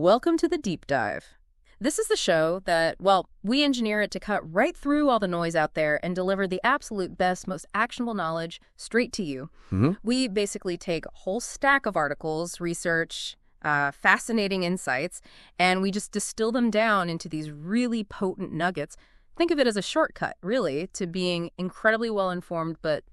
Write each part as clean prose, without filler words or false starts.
Welcome to the Deep Dive. This is the show that, well, we engineer it to cut right through all the noise out there and deliver the absolute best, most actionable knowledge straight to you. We basically take a whole stack of articles, research, fascinating insights, and we just distill them down into these really potent nuggets. Think of it as a shortcut, really, to being incredibly well-informed, but,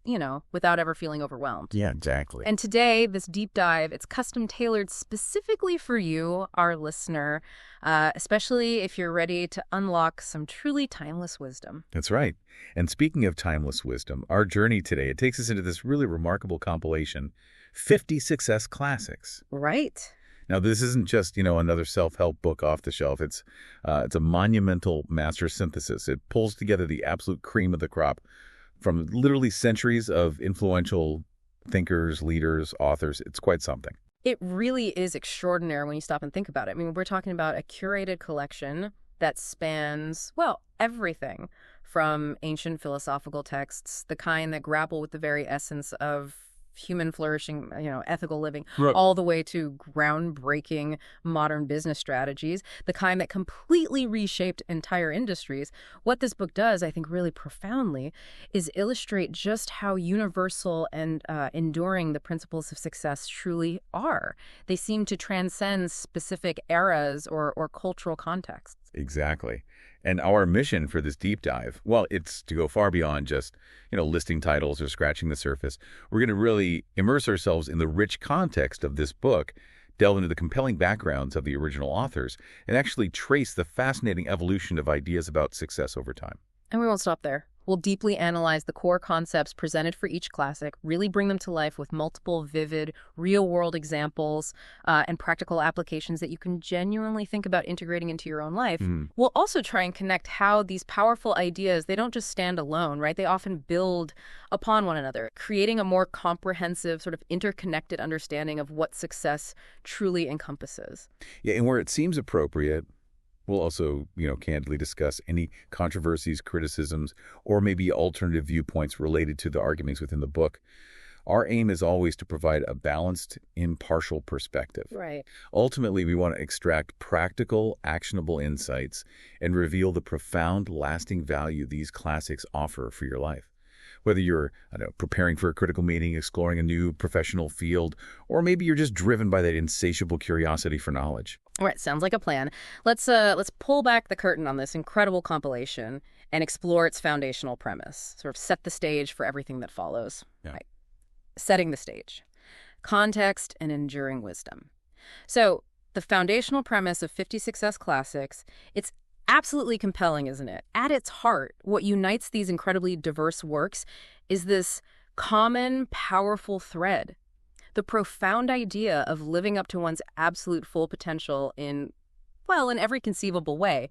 without ever feeling overwhelmed. Yeah, exactly. And today, this deep dive, it's custom-tailored specifically for you, our listener, especially if you're ready to unlock some truly timeless wisdom. That's right. And speaking of timeless wisdom, our journey today, it takes us into this really remarkable compilation, 50 Success Classics. Right. Now, this isn't just, another self-help book off the shelf. It's a monumental master synthesis. It pulls together the absolute cream of the crop from literally centuries of influential thinkers, leaders, authors. It's quite something. It really is extraordinary when you stop and think about it. I mean, we're talking about a curated collection that spans, well, everything from ancient philosophical texts, the kind that grapple with the very essence of human flourishing, ethical living, Right, all the way to groundbreaking modern business strategies, the kind that completely reshaped entire industries. What this book does, I think, really profoundly, is illustrate just how universal and enduring the principles of success truly are. They seem to transcend specific eras or cultural contexts. Exactly. And our mission for this deep dive, well, it's to go far beyond just, listing titles or scratching the surface. We're going to really immerse ourselves in the rich context of this book, delve into the compelling backgrounds of the original authors, and actually trace the fascinating evolution of ideas about success over time. And we won't stop there. We'll deeply analyze the core concepts presented for each classic, really bring them to life with multiple vivid, real-world examples and practical applications that you can genuinely think about integrating into your own life. We'll also try and connect how these powerful ideas, they don't just stand alone, right? They often build upon one another, creating a more comprehensive, sort of interconnected understanding of what success truly encompasses. Yeah, and where it seems appropriate, we'll also, candidly discuss any controversies, criticisms, or maybe alternative viewpoints related to the arguments within the book. Our aim is always to provide a balanced, impartial perspective. Right. Ultimately, we want to extract practical, actionable insights and reveal the profound, lasting value these classics offer for your life. Whether you're preparing for a critical meeting, exploring a new professional field, or maybe you're just driven by that insatiable curiosity for knowledge. All right, sounds like a plan. Let's pull back the curtain on this incredible compilation and explore its foundational premise, sort of set the stage for everything that follows. Yeah. Right. Setting the stage. Context and enduring wisdom. So the foundational premise of 50 Success Classics, it's absolutely compelling, isn't it? At its heart, what unites these incredibly diverse works is this common, powerful thread. The profound idea of living up to one's absolute full potential in every conceivable way.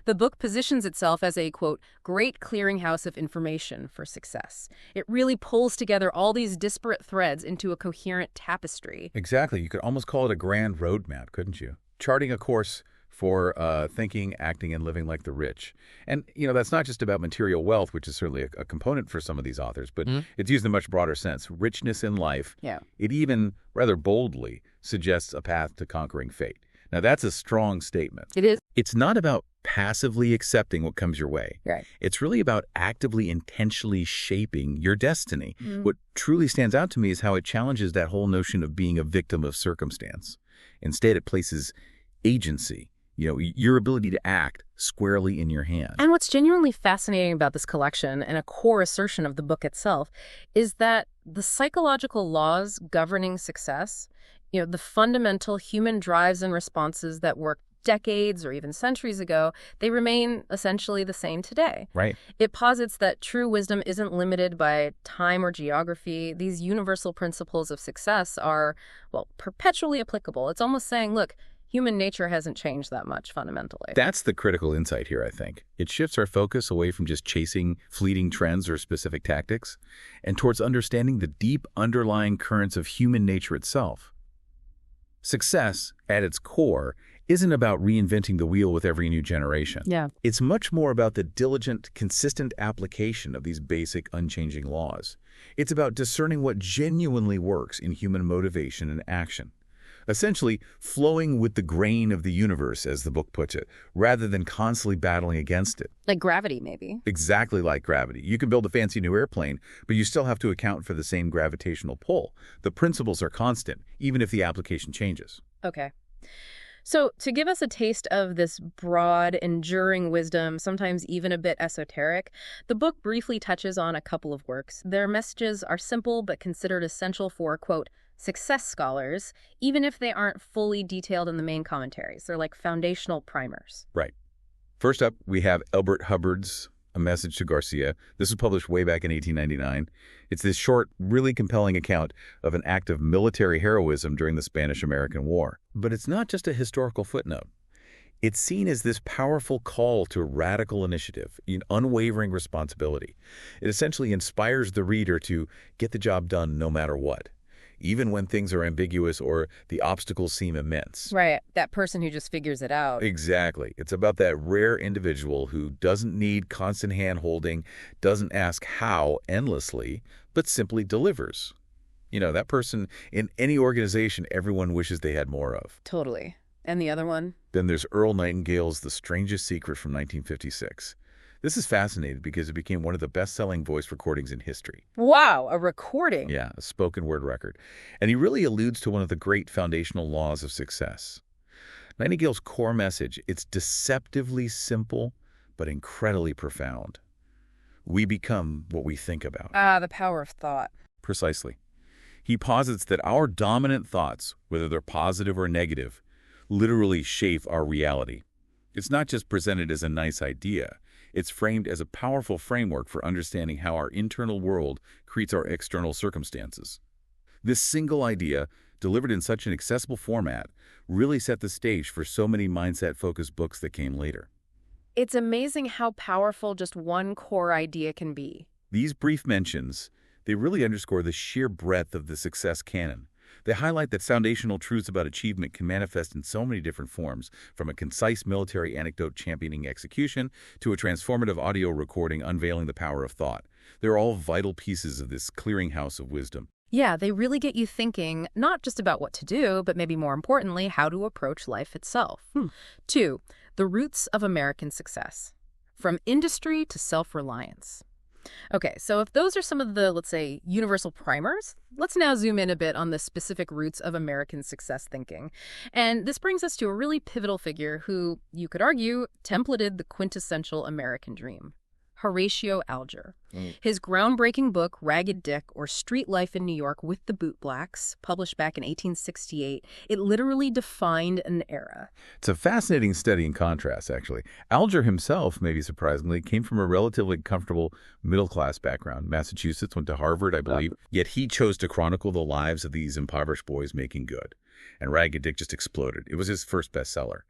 The book positions itself as a, quote, great clearinghouse of information for success. It really pulls together all these disparate threads into a coherent tapestry. Exactly. You could almost call it a grand roadmap, couldn't you? Charting a course for thinking, acting, and living like the rich. And, that's not just about material wealth, which is certainly a component for some of these authors, but it's used in a much broader sense. Richness in life. Yeah. It even, rather boldly, suggests a path to conquering fate. Now, that's a strong statement. It is. It's not about passively accepting what comes your way. Right. It's really about actively, intentionally shaping your destiny. What truly stands out to me is how it challenges that whole notion of being a victim of circumstance. Instead, it places agency, your ability to act, squarely in your hand. And what's genuinely fascinating about this collection, and a core assertion of the book itself, is that the psychological laws governing success, the fundamental human drives and responses that worked decades or even centuries ago, they remain essentially the same today. Right. It posits that true wisdom isn't limited by time or geography. These universal principles of success are, perpetually applicable. It's almost saying, look, human nature hasn't changed that much fundamentally. That's the critical insight here, I think. It shifts our focus away from just chasing fleeting trends or specific tactics and towards understanding the deep underlying currents of human nature itself. Success, at its core, isn't about reinventing the wheel with every new generation. Yeah. It's much more about the diligent, consistent application of these basic, unchanging laws. It's about discerning what genuinely works in human motivation and action. Essentially, flowing with the grain of the universe, as the book puts it, rather than constantly battling against it. Like gravity, maybe. Exactly like gravity. You can build a fancy new airplane, but you still have to account for the same gravitational pull. The principles are constant, even if the application changes. Okay. So to give us a taste of this broad, enduring wisdom, sometimes even a bit esoteric, the book briefly touches on a couple of works. Their messages are simple but considered essential for, quote, success scholars, even if they aren't fully detailed in the main commentaries. They're like foundational primers. Right. First up, we have Elbert Hubbard's A Message to Garcia. This was published way back in 1899. It's this short, really compelling account of an act of military heroism during the Spanish-American War. But it's not just a historical footnote. It's seen as this powerful call to radical initiative, an unwavering responsibility. It essentially inspires the reader to get the job done no matter what, even when things are ambiguous or the obstacles seem immense. Right. That person who just figures it out. Exactly. It's about that rare individual who doesn't need constant hand-holding, doesn't ask how endlessly, but simply delivers. You know, that person in any organization everyone wishes they had more of. Totally. And the other one? Then there's Earl Nightingale's The Strangest Secret from 1956. This is fascinating because it became one of the best-selling voice recordings in history. Wow, a recording. Yeah, a spoken word record. And he really alludes to one of the great foundational laws of success. Nightingale's core message, it's deceptively simple, but incredibly profound. We become what we think about. Ah, the power of thought. Precisely. He posits that our dominant thoughts, whether they're positive or negative, literally shape our reality. It's not just presented as a nice idea. It's framed as a powerful framework for understanding how our internal world creates our external circumstances. This single idea, delivered in such an accessible format, really set the stage for so many mindset-focused books that came later. It's amazing how powerful just one core idea can be. These brief mentions, they really underscore the sheer breadth of the success canon. They highlight that foundational truths about achievement can manifest in so many different forms, from a concise military anecdote championing execution to a transformative audio recording unveiling the power of thought. They're all vital pieces of this clearinghouse of wisdom. Yeah, they really get you thinking not just about what to do, but maybe more importantly, how to approach life itself. 2, the roots of American success, from industry to self-reliance. Okay, so if those are some of the, let's say, universal primers, let's now zoom in a bit on the specific roots of American success thinking. And this brings us to a really pivotal figure who, you could argue, templated the quintessential American dream. Horatio Alger. His groundbreaking book, Ragged Dick, or Street Life in New York with the Bootblacks, published back in 1868, it literally defined an era. It's a fascinating study in contrast, actually. Alger himself, maybe surprisingly, came from a relatively comfortable middle-class background. Massachusetts, went to Harvard, I believe. Yet he chose to chronicle the lives of these impoverished boys making good. And Ragged Dick just exploded. It was his first bestseller.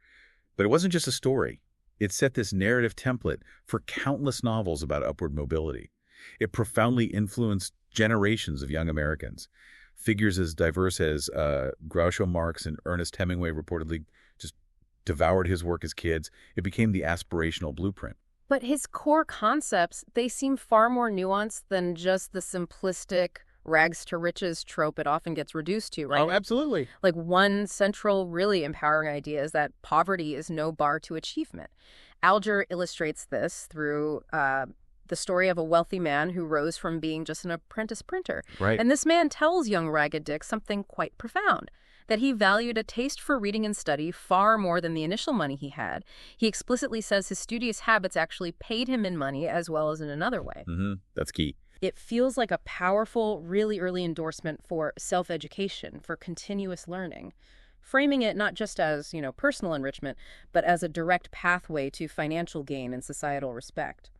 But it wasn't just a story. It set this narrative template for countless novels about upward mobility. It profoundly influenced generations of young Americans. Figures as diverse as Groucho Marx and Ernest Hemingway reportedly just devoured his work as kids. It became the aspirational blueprint. But his core concepts, they seem far more nuanced than just the simplistic rags to riches trope it often gets reduced to, right? Oh, absolutely. Like one central, really empowering idea is that poverty is no bar to achievement. Alger illustrates this through the story of a wealthy man who rose from being just an apprentice printer. Right. And this man tells young Ragged Dick something quite profound, that he valued a taste for reading and study far more than the initial money he had. He explicitly says his studious habits actually paid him in money as well as in another way. That's key. It feels like a powerful, really early endorsement for self-education, for continuous learning, framing it not just as, personal enrichment, but as a direct pathway to financial gain and societal respect.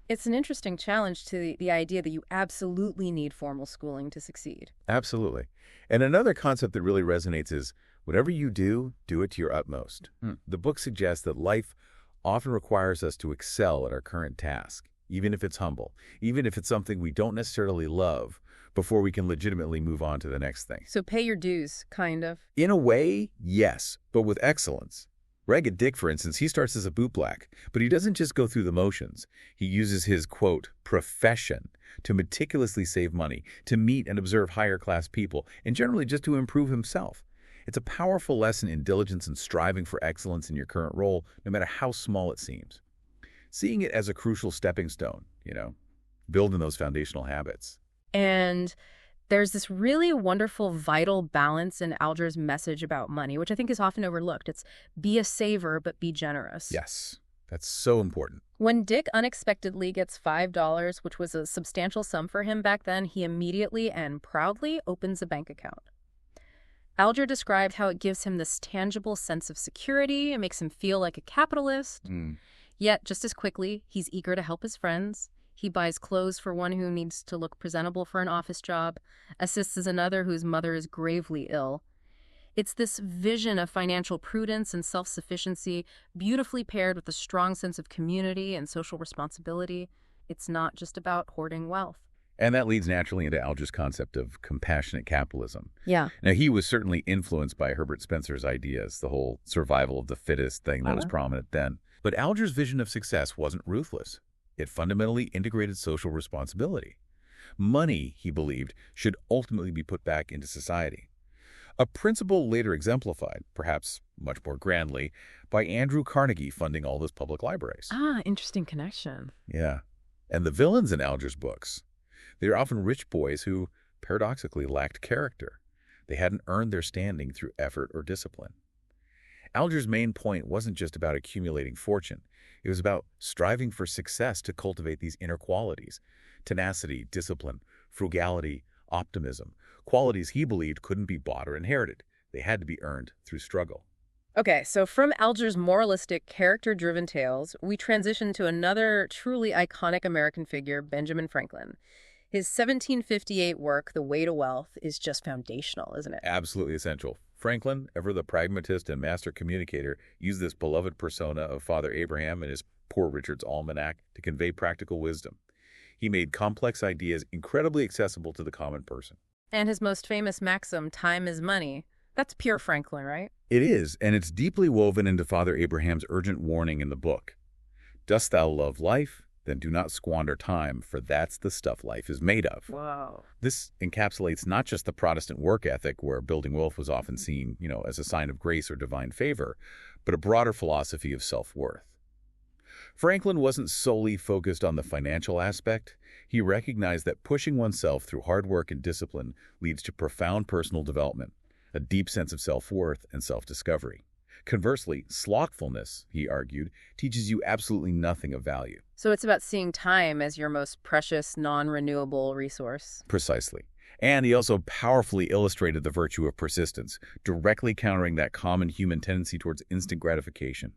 It's an interesting challenge to the idea that you absolutely need formal schooling to succeed. Absolutely. And another concept that really resonates is whatever you do, do it to your utmost. The book suggests that life often requires us to excel at our current task, even if it's humble, even if it's something we don't necessarily love, before we can legitimately move on to the next thing. So pay your dues, kind of. In a way, yes, but with excellence. Ragged Dick, for instance, he starts as a bootblack, but he doesn't just go through the motions. He uses his, quote, profession to meticulously save money, to meet and observe higher class people, and generally just to improve himself. It's a powerful lesson in diligence and striving for excellence in your current role, no matter how small it seems. Seeing it as a crucial stepping stone, building those foundational habits. And there's this really wonderful, vital balance in Alger's message about money, which I think is often overlooked. It's be a saver, but be generous. Yes, that's so important. When Dick unexpectedly gets $5, which was a substantial sum for him back then, he immediately and proudly opens a bank account. Alger described how it gives him this tangible sense of security. It makes him feel like a capitalist. Yet, just as quickly, he's eager to help his friends. He buys clothes for one who needs to look presentable for an office job, assists another whose mother is gravely ill. It's this vision of financial prudence and self-sufficiency, beautifully paired with a strong sense of community and social responsibility. It's not just about hoarding wealth. And that leads naturally into Alger's concept of compassionate capitalism. Yeah. Now, he was certainly influenced by Herbert Spencer's ideas, the whole survival of the fittest thing that was prominent then. But Alger's vision of success wasn't ruthless. It fundamentally integrated social responsibility. Money, he believed, should ultimately be put back into society. A principle later exemplified, perhaps much more grandly, by Andrew Carnegie funding all those public libraries. Interesting connection. Yeah. And the villains in Alger's books, they're often rich boys who, paradoxically, lacked character. They hadn't earned their standing through effort or discipline. Alger's main point wasn't just about accumulating fortune. It was about striving for success to cultivate these inner qualities: tenacity, discipline, frugality, optimism, qualities he believed couldn't be bought or inherited. They had to be earned through struggle. Okay, so from Alger's moralistic, character-driven tales, we transition to another truly iconic American figure, Benjamin Franklin. His 1758 work, The Way to Wealth, is just foundational, isn't it? Absolutely essential. Franklin, ever the pragmatist and master communicator, used this beloved persona of Father Abraham in his Poor Richard's Almanac to convey practical wisdom. He made complex ideas incredibly accessible to the common person. And his most famous maxim, time is money, that's pure Franklin, right? It is, and it's deeply woven into Father Abraham's urgent warning in the book. Dost thou love life? Then do not squander time, for that's the stuff life is made of. Wow. This encapsulates not just the Protestant work ethic, where building wealth was often seen, as a sign of grace or divine favor, but a broader philosophy of self-worth. Franklin wasn't solely focused on the financial aspect. He recognized that pushing oneself through hard work and discipline leads to profound personal development, a deep sense of self-worth and self-discovery. Conversely, slothfulness, he argued, teaches you absolutely nothing of value. So it's about seeing time as your most precious, non-renewable resource. Precisely. And he also powerfully illustrated the virtue of persistence, directly countering that common human tendency towards instant gratification.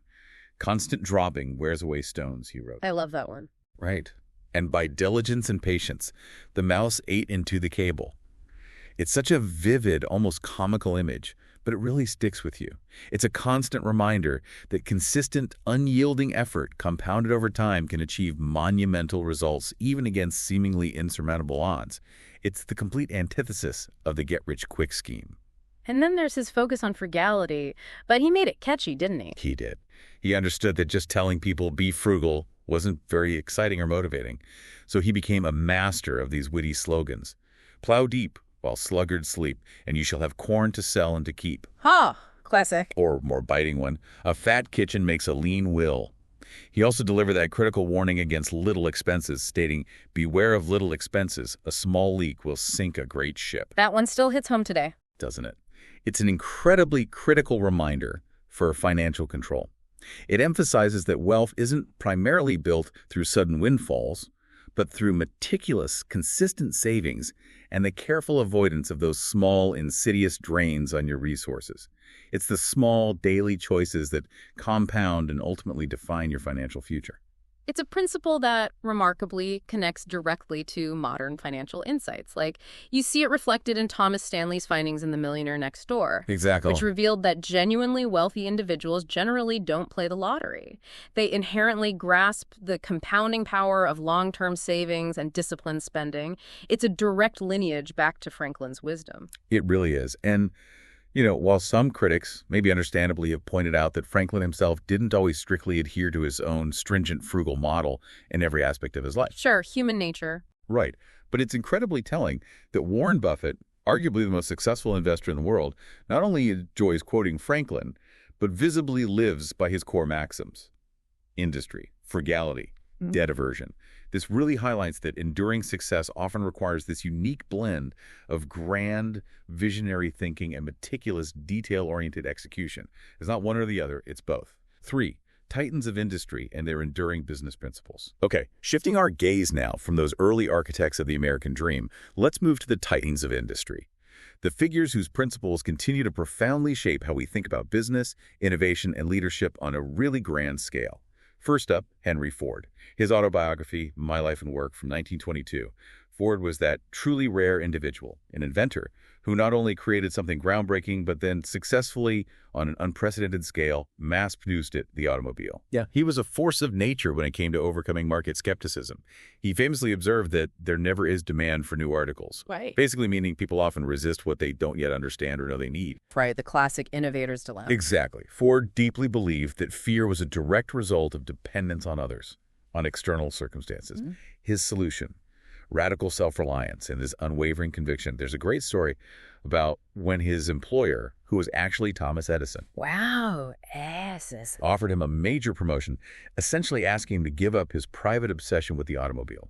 Constant dropping wears away stones, he wrote. I love that one. Right. And by diligence and patience, the mouse ate into the cable. It's such a vivid, almost comical image, but it really sticks with you. It's a constant reminder that consistent, unyielding effort compounded over time can achieve monumental results, even against seemingly insurmountable odds. It's the complete antithesis of the get-rich-quick scheme. And then there's his focus on frugality, but he made it catchy, didn't he? He did. He understood that just telling people be frugal wasn't very exciting or motivating, so he became a master of these witty slogans. Plow deep while sluggards sleep, and you shall have corn to sell and to keep. Classic. Or, more biting one, a fat kitchen makes a lean will. He also delivered that critical warning against little expenses, stating, beware of little expenses. A small leak will sink a great ship. That one still hits home today. Doesn't it? It's an incredibly critical reminder for financial control. It emphasizes that wealth isn't primarily built through sudden windfalls, but through meticulous, consistent savings and the careful avoidance of those small, insidious drains on your resources. It's the small, daily choices that compound and ultimately define your financial future. It's a principle that remarkably connects directly to modern financial insights. Like, you see it reflected in Thomas Stanley's findings in The Millionaire Next Door. Exactly. Which revealed that genuinely wealthy individuals generally don't play the lottery. They inherently grasp the compounding power of long-term savings and disciplined spending. It's a direct lineage back to Franklin's wisdom. It really is. And while some critics, maybe understandably, have pointed out that Franklin himself didn't always strictly adhere to his own stringent frugal model in every aspect of his life. Sure, human nature. Right. But it's incredibly telling that Warren Buffett, Arguably the most successful investor in the world, not only enjoys quoting Franklin, but visibly lives by his core maxims: industry, frugality, debt aversion. This really highlights that enduring success often requires this unique blend of grand, visionary thinking and meticulous, detail-oriented execution. It's not one or the other, it's both. 3. Titans of industry and their enduring business principles. Okay, shifting our gaze now from those early architects of the American dream, let's move to the titans of industry. The figures whose principles continue to profoundly shape how we think about business, innovation, and leadership on a really grand scale. First up, Henry Ford. His autobiography, My Life and Work, from 1922. Ford was that truly rare individual, an inventor, who not only created something groundbreaking, but then successfully, on an unprecedented scale, mass-produced it, the automobile. Yeah, he was a force of nature when it came to overcoming market skepticism. He famously observed that there never is demand for new articles. Right. Basically meaning people often resist what they don't yet understand or know they need. Right, the classic innovator's dilemma. Exactly. Ford deeply believed that fear was a direct result of dependence on others, on external circumstances. His solution: radical self-reliance and his unwavering conviction. There's a great story about when his employer, who was actually Thomas Edison, Wow, Edison. offered him a major promotion, essentially asking him to give up his private obsession with the automobile.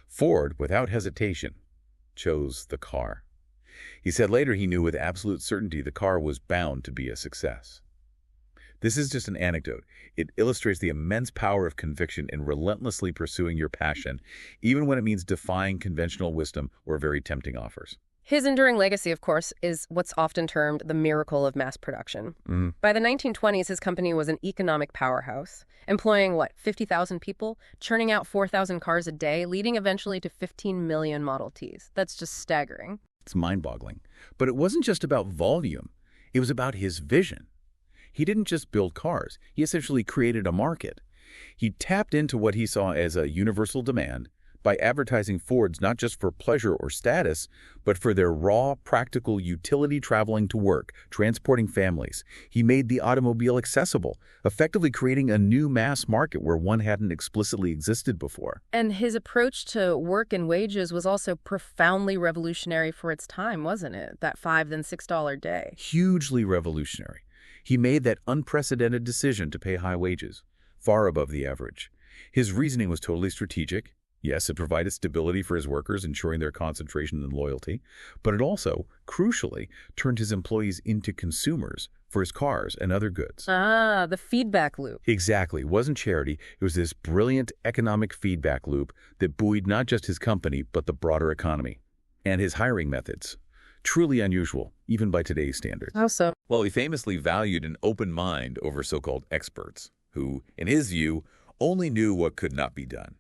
Ford, without hesitation, chose the car. He said later he knew with absolute certainty the car was bound to be a success. This is just an anecdote. It illustrates the immense power of conviction in relentlessly pursuing your passion, even when it means defying conventional wisdom or very tempting offers. His enduring legacy, of course, is what's often termed the miracle of mass production. By the 1920s, his company was an economic powerhouse, employing, 50,000 people, churning out 4,000 cars a day, leading eventually to 15 million Model Ts. That's just staggering. It's mind-boggling. But it wasn't just about volume. It was about his vision. He didn't just build cars. He essentially created a market. He tapped into what he saw as a universal demand by advertising Fords not just for pleasure or status, but for their raw, practical utility traveling to work, transporting families. He made the automobile accessible, effectively creating a new mass market where one hadn't explicitly existed before. And his approach to work and wages was also profoundly revolutionary for its time, wasn't it? That $5 then $6 day. Hugely revolutionary. He made that unprecedented decision to pay high wages, far above the average. His reasoning was totally strategic. Yes, it provided stability for his workers, ensuring their concentration and loyalty, but it also, crucially, turned his employees into consumers for his cars and other goods. Ah, the feedback loop. Exactly. It wasn't charity. It was this brilliant economic feedback loop that buoyed not just his company, but the broader economy. And his hiring methods. Truly unusual, even by today's standards. How so? Well, he famously valued an open mind over so-called experts, who, in his view, only knew what could not be done.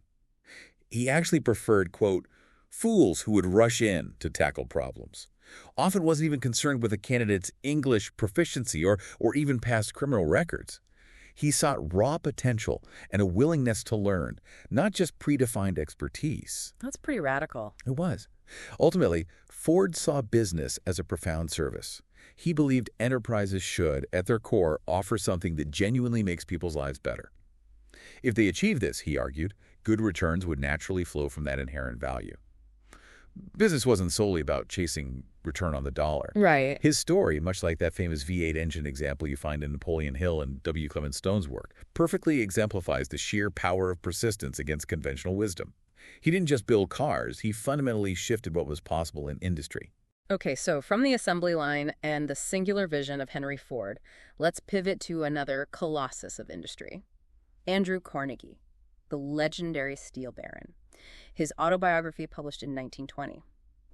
He actually preferred, quote, fools who would rush in to tackle problems. Often wasn't even concerned with a candidate's English proficiency or even past criminal records. He sought raw potential and a willingness to learn, not just predefined expertise. That's pretty radical. It was. Ultimately, Ford saw business as a profound service. He believed enterprises should, at their core, offer something that genuinely makes people's lives better. If they achieved this, he argued, good returns would naturally flow from that inherent value. Business wasn't solely about chasing return on the dollar. Right. His story, much like that famous V8 engine example you find in Napoleon Hill and W. Clement Stone's work, perfectly exemplifies the sheer power of persistence against conventional wisdom. He didn't just build cars, he fundamentally shifted what was possible in industry. Okay, so from the assembly line and the singular vision of Henry Ford, let's pivot to another colossus of industry. Andrew Carnegie, the legendary steel baron. His autobiography published in 1920.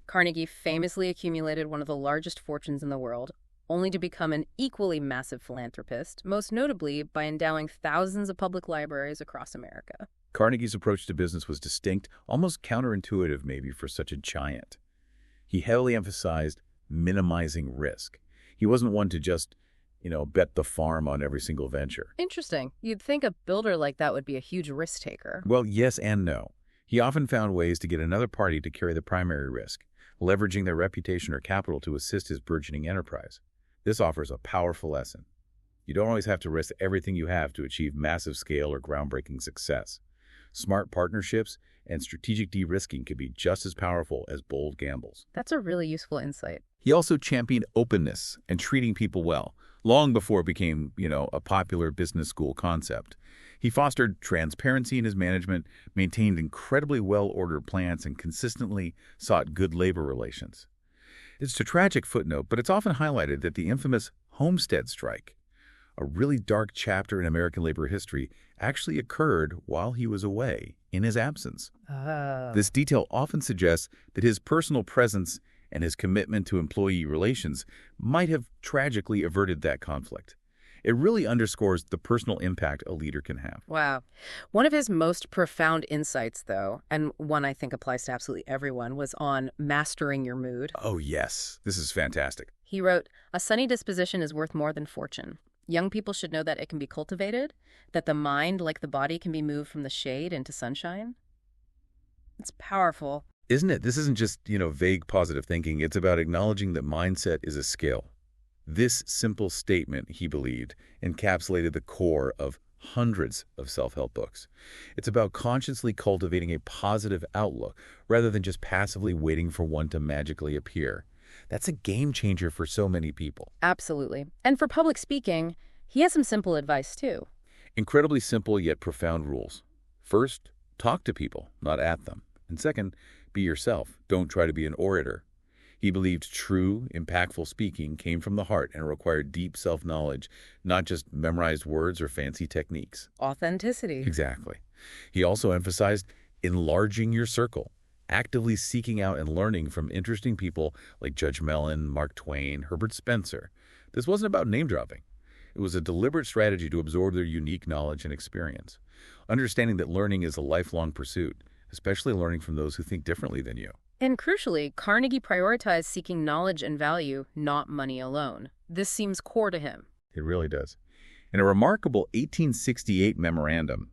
Carnegie famously accumulated one of the largest fortunes in the world, only to become an equally massive philanthropist, most notably by endowing thousands of public libraries across America. Carnegie's approach to business was distinct, almost counterintuitive maybe for such a giant. He heavily emphasized minimizing risk. He wasn't one to just, bet the farm on every single venture. Interesting. You'd think a builder like that would be a huge risk taker. Well, yes and no. He often found ways to get another party to carry the primary risk, leveraging their reputation or capital to assist his burgeoning enterprise. This offers a powerful lesson. You don't always have to risk everything you have to achieve massive scale or groundbreaking success. Smart partnerships and strategic de-risking can be just as powerful as bold gambles. That's a really useful insight. He also championed openness and treating people well, long before it became, a popular business school concept. He fostered transparency in his management, maintained incredibly well-ordered plants, and consistently sought good labor relations. It's a tragic footnote, but it's often highlighted that the infamous Homestead Strike, a really dark chapter in American labor history, actually occurred while he was away, in his absence. Oh. This detail often suggests that his personal presence and his commitment to employee relations might have tragically averted that conflict. It really underscores the personal impact a leader can have. Wow. One of his most profound insights, though, and one I think applies to absolutely everyone, was on mastering your mood. Oh, yes. This is fantastic. He wrote, "A sunny disposition is worth more than fortune. Young people should know that it can be cultivated, that the mind, like the body, can be moved from the shade into sunshine." It's powerful. Isn't it? This isn't just, vague positive thinking. It's about acknowledging that mindset is a skill. This simple statement, he believed, encapsulated the core of hundreds of self-help books. It's about consciously cultivating a positive outlook rather than just passively waiting for one to magically appear. That's a game changer for so many people. Absolutely. And for public speaking, he has some simple advice, too. Incredibly simple yet profound rules. First, talk to people, not at them. And second, be yourself. Don't try to be an orator. He believed true, impactful speaking came from the heart and required deep self-knowledge, not just memorized words or fancy techniques. Authenticity. Exactly. He also emphasized enlarging your circle, actively seeking out and learning from interesting people like Judge Mellon, Mark Twain, Herbert Spencer. This wasn't about name-dropping. It was a deliberate strategy to absorb their unique knowledge and experience, understanding that learning is a lifelong pursuit, especially learning from those who think differently than you. And crucially, Carnegie prioritized seeking knowledge and value, not money alone. This seems core to him. It really does. In a remarkable 1868 memorandum,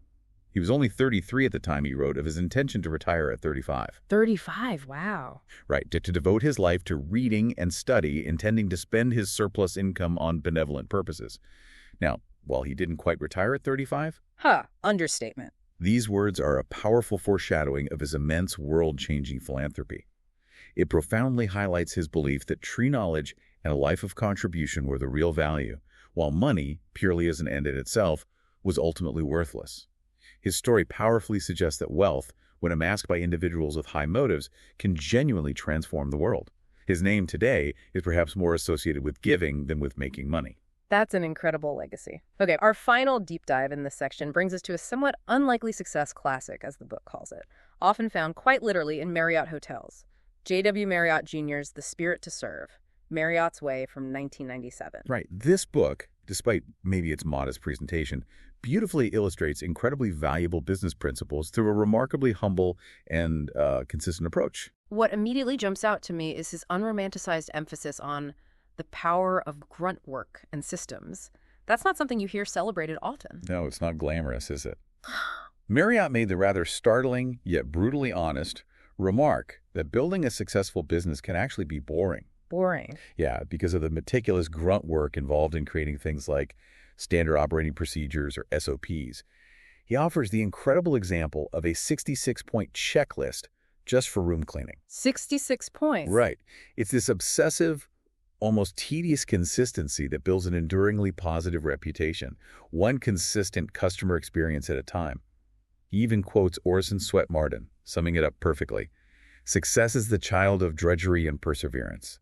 he was only 33 at the time he wrote of his intention to retire at 35. 35, wow. Right, to devote his life to reading and study, intending to spend his surplus income on benevolent purposes. Now, while he didn't quite retire at 35, Understatement. these words are a powerful foreshadowing of his immense world-changing philanthropy. It profoundly highlights his belief that true knowledge and a life of contribution were the real value, while money, purely as an end in itself, was ultimately worthless. His story powerfully suggests that wealth, when amassed by individuals with high motives, can genuinely transform the world. His name today is perhaps more associated with giving than with making money. That's an incredible legacy. Okay, our final deep dive in this section brings us to a somewhat unlikely success classic, as the book calls it, often found quite literally in Marriott hotels. J.W. Marriott Jr.'s The Spirit to Serve, Marriott's Way from 1997. Right. This book, despite maybe its modest presentation, beautifully illustrates incredibly valuable business principles through a remarkably humble and consistent approach. What immediately jumps out to me is his unromanticized emphasis on the power of grunt work and systems. That's not something you hear celebrated often. No, it's not glamorous, is it? Marriott made the rather startling, yet brutally honest, remark that building a successful business can actually be boring. Boring. Yeah, because of the meticulous grunt work involved in creating things like standard operating procedures or SOPs. He offers the incredible example of a 66-point checklist just for room cleaning. 66 points. Right. It's this obsessive, almost tedious consistency that builds an enduringly positive reputation, one consistent customer experience at a time. He even quotes Orson Swett Marden, summing it up perfectly. Success is the child of drudgery and perseverance.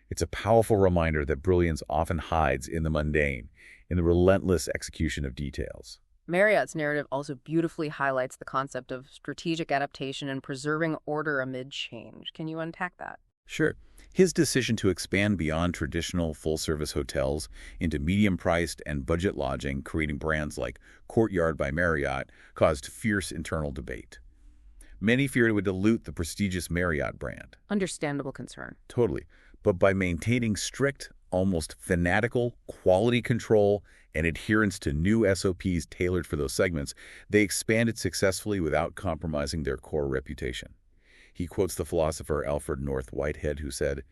It's a powerful reminder that brilliance often hides in the mundane, in the relentless execution of details. Marriott's narrative also beautifully highlights the concept of strategic adaptation and preserving order amid change. Can you unpack that? Sure. His decision to expand beyond traditional full-service hotels into medium-priced and budget lodging, creating brands like Courtyard by Marriott, caused fierce internal debate. Many feared it would dilute the prestigious Marriott brand. Understandable concern. Totally. But by maintaining strict, almost fanatical quality control and adherence to new SOPs tailored for those segments, they expanded successfully without compromising their core reputation. He quotes the philosopher Alfred North Whitehead, who said,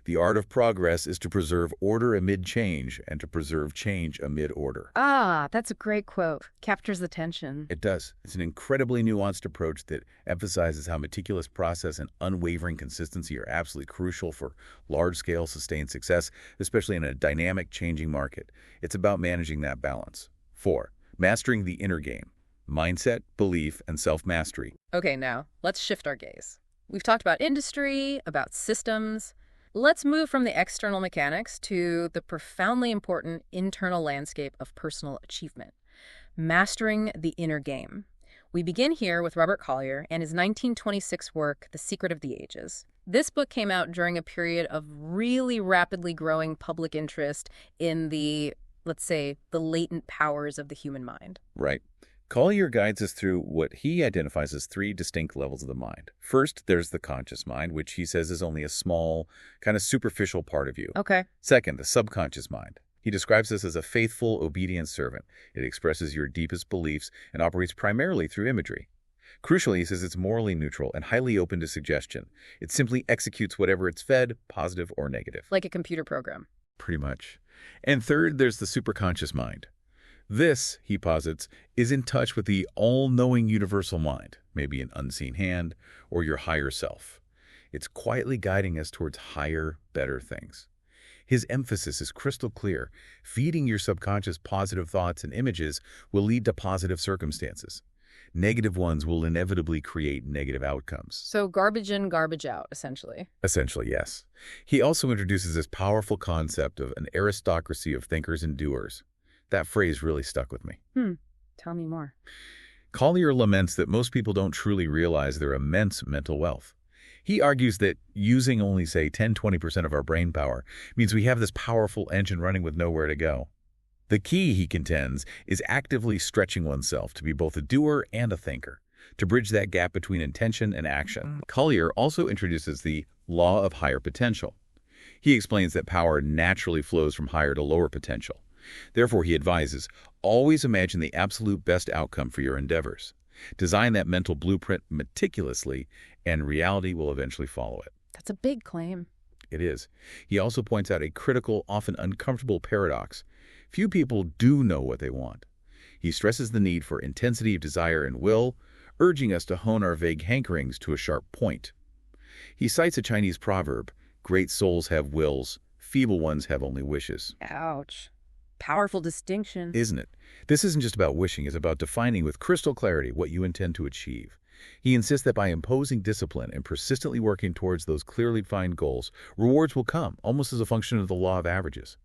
The art of progress is to preserve order amid change and to preserve change amid order. Ah, that's a great quote. Captures the tension. It does. It's an incredibly nuanced approach that emphasizes how meticulous process and unwavering consistency are absolutely crucial for large-scale sustained success, especially in a dynamic, changing market. It's about managing that balance. 4. Mastering the inner game. Mindset, belief, and self-mastery. Okay, now, let's shift our gaze. We've talked about industry, about systems. Let's move from the external mechanics to the profoundly important internal landscape of personal achievement. Mastering the inner game. We begin here with Robert Collier and his 1926 work, The Secret of the Ages. This book came out during a period of really rapidly growing public interest in the, let's say, the latent powers of the human mind. Right. Collier guides us through what he identifies as 3 distinct levels of the mind. First, there's the conscious mind, which he says is only a small, kind of superficial part of you. Okay. Second, the subconscious mind. He describes this as a faithful, obedient servant. It expresses your deepest beliefs and operates primarily through imagery. Crucially, he says it's morally neutral and highly open to suggestion. It simply executes whatever it's fed, positive or negative. Like a computer program. Pretty much. And third, there's the superconscious mind. This, he posits, is in touch with the all-knowing universal mind, maybe an unseen hand, or your higher self. It's quietly guiding us towards higher, better things. His emphasis is crystal clear. Feeding your subconscious positive thoughts and images will lead to positive circumstances. Negative ones will inevitably create negative outcomes. So garbage in, garbage out, essentially. Essentially, yes. He also introduces this powerful concept of an aristocracy of thinkers and doers. That phrase really stuck with me. Tell me more. Collier laments that most people don't truly realize their immense mental wealth. He argues that using only, say, 10–20% of our brain power means we have this powerful engine running with nowhere to go. The key, he contends, is actively stretching oneself to be both a doer and a thinker, to bridge that gap between intention and action. Collier also introduces the law of higher potential. He explains that power naturally flows from higher to lower potential. Therefore, he advises, always imagine the absolute best outcome for your endeavors. Design that mental blueprint meticulously, and reality will eventually follow it. That's a big claim. It is. He also points out a critical, often uncomfortable paradox. Few people do know what they want. He stresses the need for intensity of desire and will, urging us to hone our vague hankerings to a sharp point. He cites a Chinese proverb, great souls have wills, feeble ones have only wishes. Ouch. Powerful distinction. Isn't it? This isn't just about wishing, it's about defining with crystal clarity what you intend to achieve. He insists that by imposing discipline and persistently working towards those clearly defined goals, rewards will come, almost as a function of the law of averages.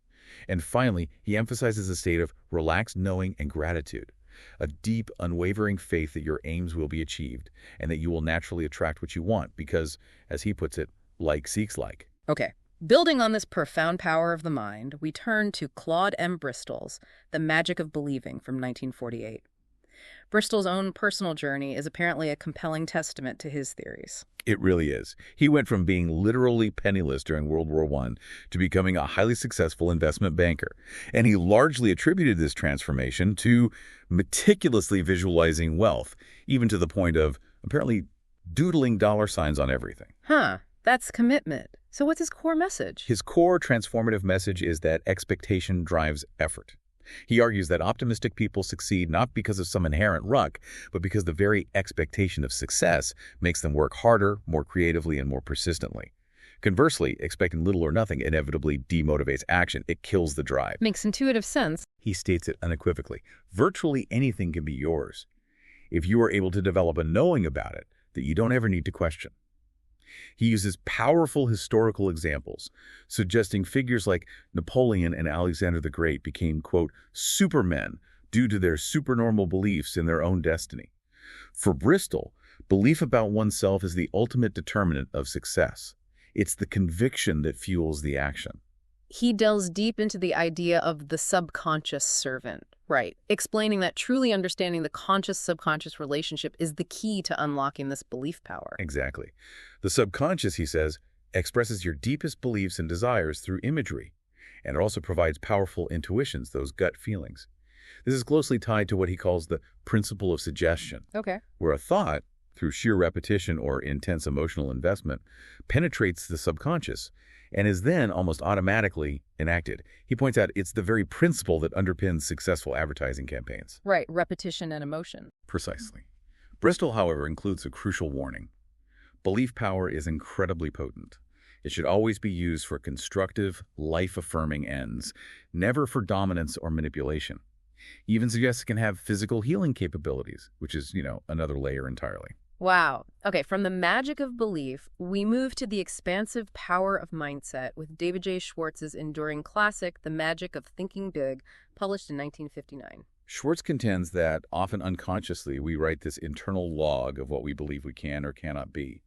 And finally, he emphasizes a state of relaxed knowing and gratitude, a deep, unwavering faith that your aims will be achieved and that you will naturally attract what you want because, as he puts it, like seeks like. Okay. Building on this profound power of the mind, we turn to Claude M. Bristol's The Magic of Believing from 1948. Bristol's own personal journey is apparently a compelling testament to his theories. It really is. He went from being literally penniless during World War I to becoming a highly successful investment banker. And he largely attributed this transformation to meticulously visualizing wealth, even to the point of apparently doodling dollar signs on everything. That's commitment. So what's his core message? His core transformative message is that expectation drives effort. He argues that optimistic people succeed not because of some inherent luck, but because the very expectation of success makes them work harder, more creatively, and more persistently. Conversely, expecting little or nothing inevitably demotivates action. It kills the drive. Makes intuitive sense. He states it unequivocally. Virtually anything can be yours if you are able to develop a knowing about it that you don't ever need to question. He uses powerful historical examples, suggesting figures like Napoleon and Alexander the Great became, quote, supermen due to their supernormal beliefs in their own destiny. For Bristol, belief about oneself is the ultimate determinant of success. It's the conviction that fuels the action. He delves deep into the idea of the subconscious servant, right? Explaining that truly understanding the conscious-subconscious relationship is the key to unlocking this belief power. Exactly. The subconscious, he says, expresses your deepest beliefs and desires through imagery, and it also provides powerful intuitions, those gut feelings. This is closely tied to what he calls the principle of suggestion, where a thought, through sheer repetition or intense emotional investment, penetrates the subconscious and is then almost automatically enacted. He points out it's the very principle that underpins successful advertising campaigns. Right, repetition and emotion. Precisely. Bristol, however, includes a crucial warning. Belief power is incredibly potent. It should always be used for constructive, life-affirming ends, never for dominance or manipulation. He even suggests it can have physical healing capabilities, which is, another layer entirely. Wow. Okay, from the magic of belief, we move to the expansive power of mindset with David J. Schwartz's enduring classic, The Magic of Thinking Big, published in 1959. Schwartz contends that, often unconsciously, we write this internal log of what we believe we can or cannot be.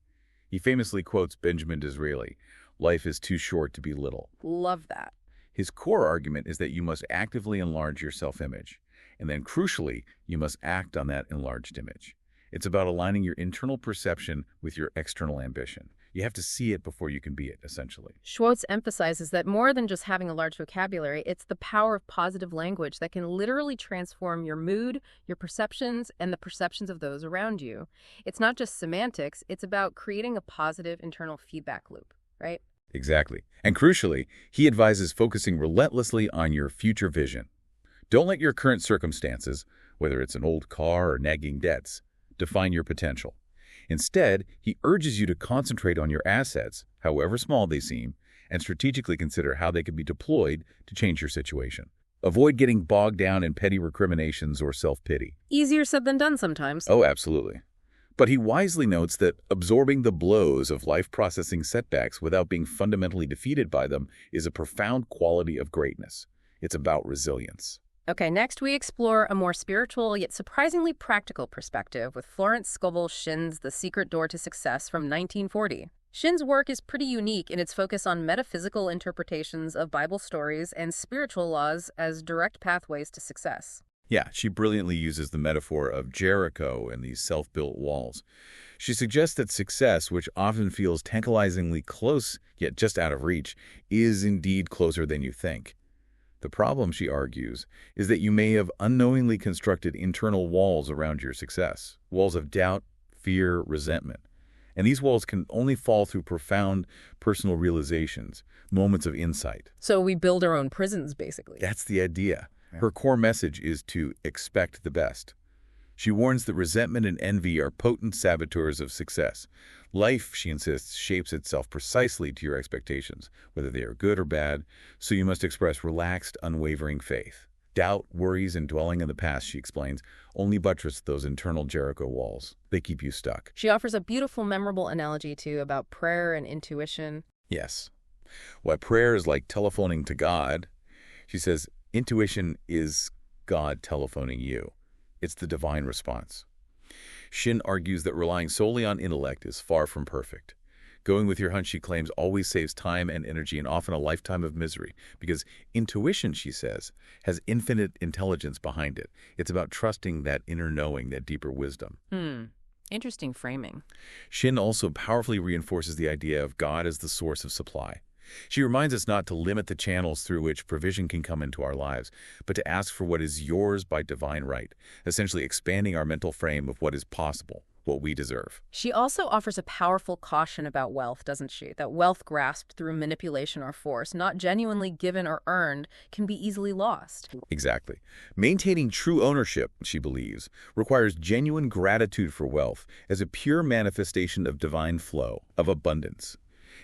He famously quotes Benjamin Disraeli, "Life is too short to be little." Love that. His core argument is that you must actively enlarge your self-image, and then, crucially, you must act on that enlarged image. It's about aligning your internal perception with your external ambition. You have to see it before you can be it, essentially. Schwartz emphasizes that more than just having a large vocabulary, it's the power of positive language that can literally transform your mood, your perceptions, and the perceptions of those around you. It's not just semantics, it's about creating a positive internal feedback loop, right? Exactly. And crucially, he advises focusing relentlessly on your future vision. Don't let your current circumstances, whether it's an old car or nagging debts, define your potential. Instead, he urges you to concentrate on your assets, however small they seem, and strategically consider how they can be deployed to change your situation. Avoid getting bogged down in petty recriminations or self-pity. Easier said than done sometimes. Oh, absolutely. But he wisely notes that absorbing the blows of life-processing setbacks without being fundamentally defeated by them is a profound quality of greatness. It's about resilience. Okay, next we explore a more spiritual yet surprisingly practical perspective with Florence Scovel Shinn's The Secret Door to Success from 1940. Shinn's work is pretty unique in its focus on metaphysical interpretations of Bible stories and spiritual laws as direct pathways to success. Yeah, she brilliantly uses the metaphor of Jericho and these self-built walls. She suggests that success, which often feels tantalizingly close yet just out of reach, is indeed closer than you think. The problem, she argues, is that you may have unknowingly constructed internal walls around your success, walls of doubt, fear, resentment. And these walls can only fall through profound personal realizations, moments of insight. So we build our own prisons, basically. That's the idea. Her core message is to expect the best. She warns that resentment and envy are potent saboteurs of success. Life, she insists, shapes itself precisely to your expectations, whether they are good or bad, so you must express relaxed, unwavering faith. Doubt, worries, and dwelling in the past, she explains, only buttress those internal Jericho walls. They keep you stuck. She offers a beautiful, memorable analogy, too, about prayer and intuition. Yes. While prayer is like telephoning to God, she says, intuition is God telephoning you. It's the divine response. Shinn argues that relying solely on intellect is far from perfect. Going with your hunch, she claims, always saves time and energy and often a lifetime of misery, because intuition, she says, has infinite intelligence behind it. It's about trusting that inner knowing, that deeper wisdom. Interesting framing. Shinn also powerfully reinforces the idea of God as the source of supply. She reminds us not to limit the channels through which provision can come into our lives, but to ask for what is yours by divine right, essentially expanding our mental frame of what is possible, what we deserve. She also offers a powerful caution about wealth, doesn't she? That wealth grasped through manipulation or force, not genuinely given or earned, can be easily lost. Exactly. Maintaining true ownership, she believes, requires genuine gratitude for wealth as a pure manifestation of divine flow, of abundance.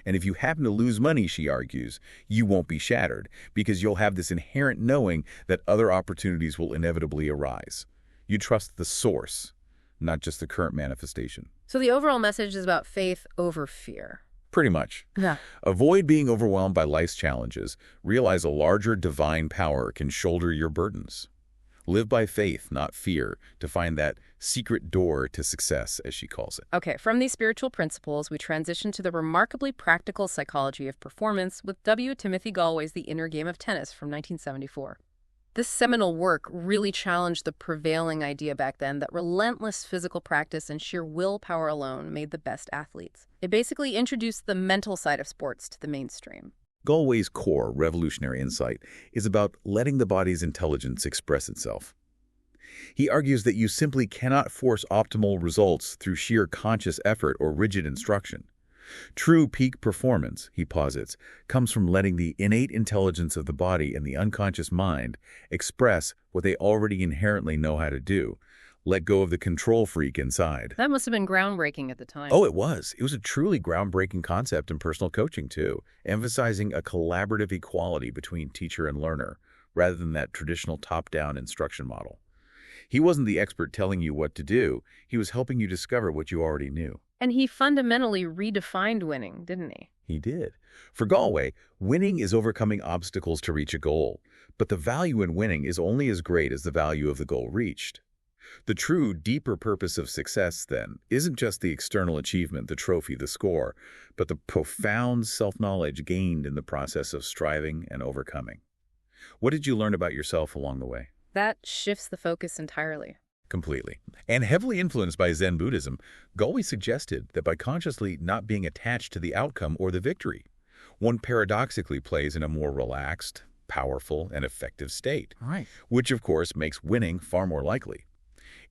And if you happen to lose money, she argues, you won't be shattered because you'll have this inherent knowing that other opportunities will inevitably arise. You trust the source, not just the current manifestation. So the overall message is about faith over fear. Pretty much. Yeah. Avoid being overwhelmed by life's challenges. Realize a larger divine power can shoulder your burdens. Live by faith, not fear, to find that secret door to success, as she calls it. Okay, from these spiritual principles, we transition to the remarkably practical psychology of performance with W. Timothy Galway's The Inner Game of Tennis from 1974. This seminal work really challenged the prevailing idea back then that relentless physical practice and sheer willpower alone made the best athletes. It basically introduced the mental side of sports to the mainstream. Galway's core revolutionary insight is about letting the body's intelligence express itself. He argues that you simply cannot force optimal results through sheer conscious effort or rigid instruction. True peak performance, he posits, comes from letting the innate intelligence of the body and the unconscious mind express what they already inherently know how to do. Let go of the control freak inside. That must have been groundbreaking at the time. Oh, it was. It was a truly groundbreaking concept in personal coaching, too, emphasizing a collaborative equality between teacher and learner, rather than that traditional top-down instruction model. He wasn't the expert telling you what to do. He was helping you discover what you already knew. And he fundamentally redefined winning, didn't he? He did. For Galway, winning is overcoming obstacles to reach a goal, but the value in winning is only as great as the value of the goal reached. The true, deeper purpose of success, then, isn't just the external achievement, the trophy, the score, but the profound self-knowledge gained in the process of striving and overcoming. What did you learn about yourself along the way? That shifts the focus entirely. Completely. And heavily influenced by Zen Buddhism, Galway suggested that by consciously not being attached to the outcome or the victory, one paradoxically plays in a more relaxed, powerful, and effective state. Right. Which, of course, makes winning far more likely.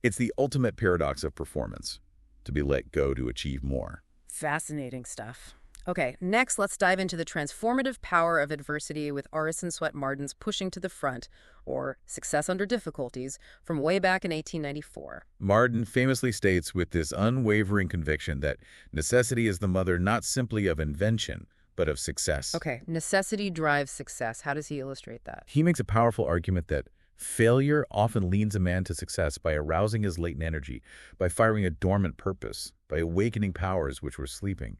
It's the ultimate paradox of performance, to be let go to achieve more. Fascinating stuff. Okay, next let's dive into the transformative power of adversity with Orison Swett Marden's Pushing to the Front, or Success Under Difficulties, from way back in 1894. Marden famously states with this unwavering conviction that necessity is the mother not simply of invention, but of success. Okay, necessity drives success. How does he illustrate that? He makes a powerful argument that failure often leads a man to success by arousing his latent energy, by firing a dormant purpose, by awakening powers which were sleeping.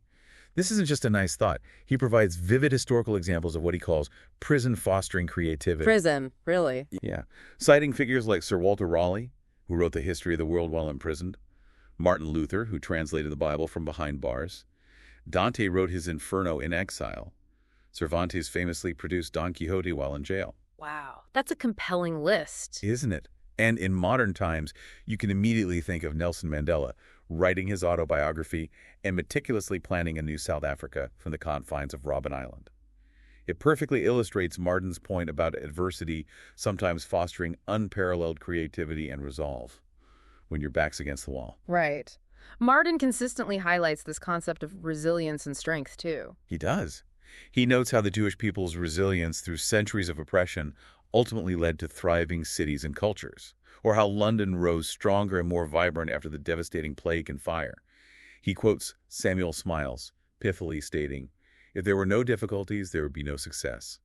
This isn't just a nice thought. He provides vivid historical examples of what he calls prison fostering creativity. Prison, really? Yeah. Citing figures like Sir Walter Raleigh, who wrote the history of the world while imprisoned, Martin Luther, who translated the Bible from behind bars. Dante wrote his Inferno in exile. Cervantes famously produced Don Quixote while in jail. Wow, that's a compelling list. Isn't it? And in modern times, you can immediately think of Nelson Mandela writing his autobiography and meticulously planning a new South Africa from the confines of Robben Island. It perfectly illustrates Marden's point about adversity sometimes fostering unparalleled creativity and resolve when your back's against the wall. Right. Marden consistently highlights this concept of resilience and strength, too. He does. He notes how the Jewish people's resilience through centuries of oppression ultimately led to thriving cities and cultures, or how London rose stronger and more vibrant after the devastating plague and fire. He quotes Samuel Smiles, pithily stating, "If there were no difficulties, there would be no success."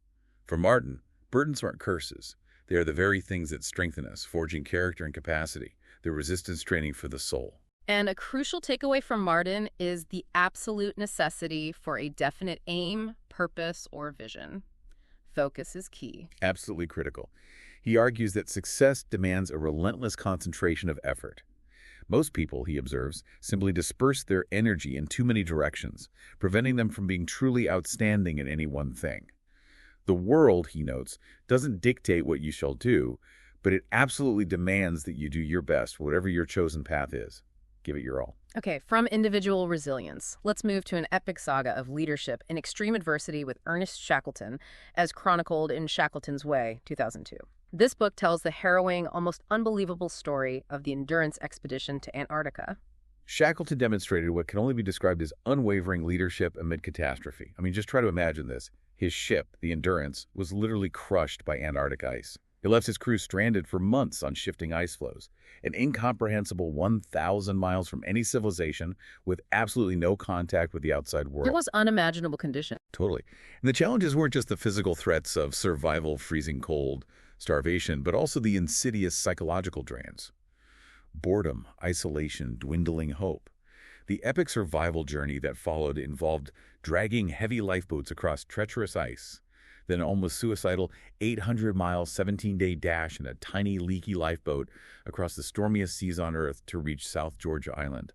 For Marden, burdens aren't curses. They are the very things that strengthen us, forging character and capacity, the resistance training for the soul. And a crucial takeaway from Marden is the absolute necessity for a definite aim, purpose, or vision. Focus is key. Absolutely critical. He argues that success demands a relentless concentration of effort. Most people, he observes, simply disperse their energy in too many directions, preventing them from being truly outstanding in any one thing. The world, he notes, doesn't dictate what you shall do, but it absolutely demands that you do your best, whatever your chosen path is. Give it your all. Okay, from individual resilience, let's move to an epic saga of leadership in extreme adversity with Ernest Shackleton, as chronicled in Shackleton's Way, 2002. This book tells the harrowing, almost unbelievable story of the Endurance expedition to Antarctica. Shackleton demonstrated what can only be described as unwavering leadership amid catastrophe. I mean, just try to imagine this. His ship, the Endurance, was literally crushed by Antarctic ice. It left his crew stranded for months on shifting ice floes, an incomprehensible 1,000 miles from any civilization with absolutely no contact with the outside world. It was unimaginable condition. Totally. And the challenges weren't just the physical threats of survival, freezing cold, starvation, but also the insidious psychological drains. Boredom, isolation, dwindling hope. The epic survival journey that followed involved dragging heavy lifeboats across treacherous ice, then an almost suicidal 800-mile, 17-day dash in a tiny, leaky lifeboat across the stormiest seas on Earth to reach South Georgia Island,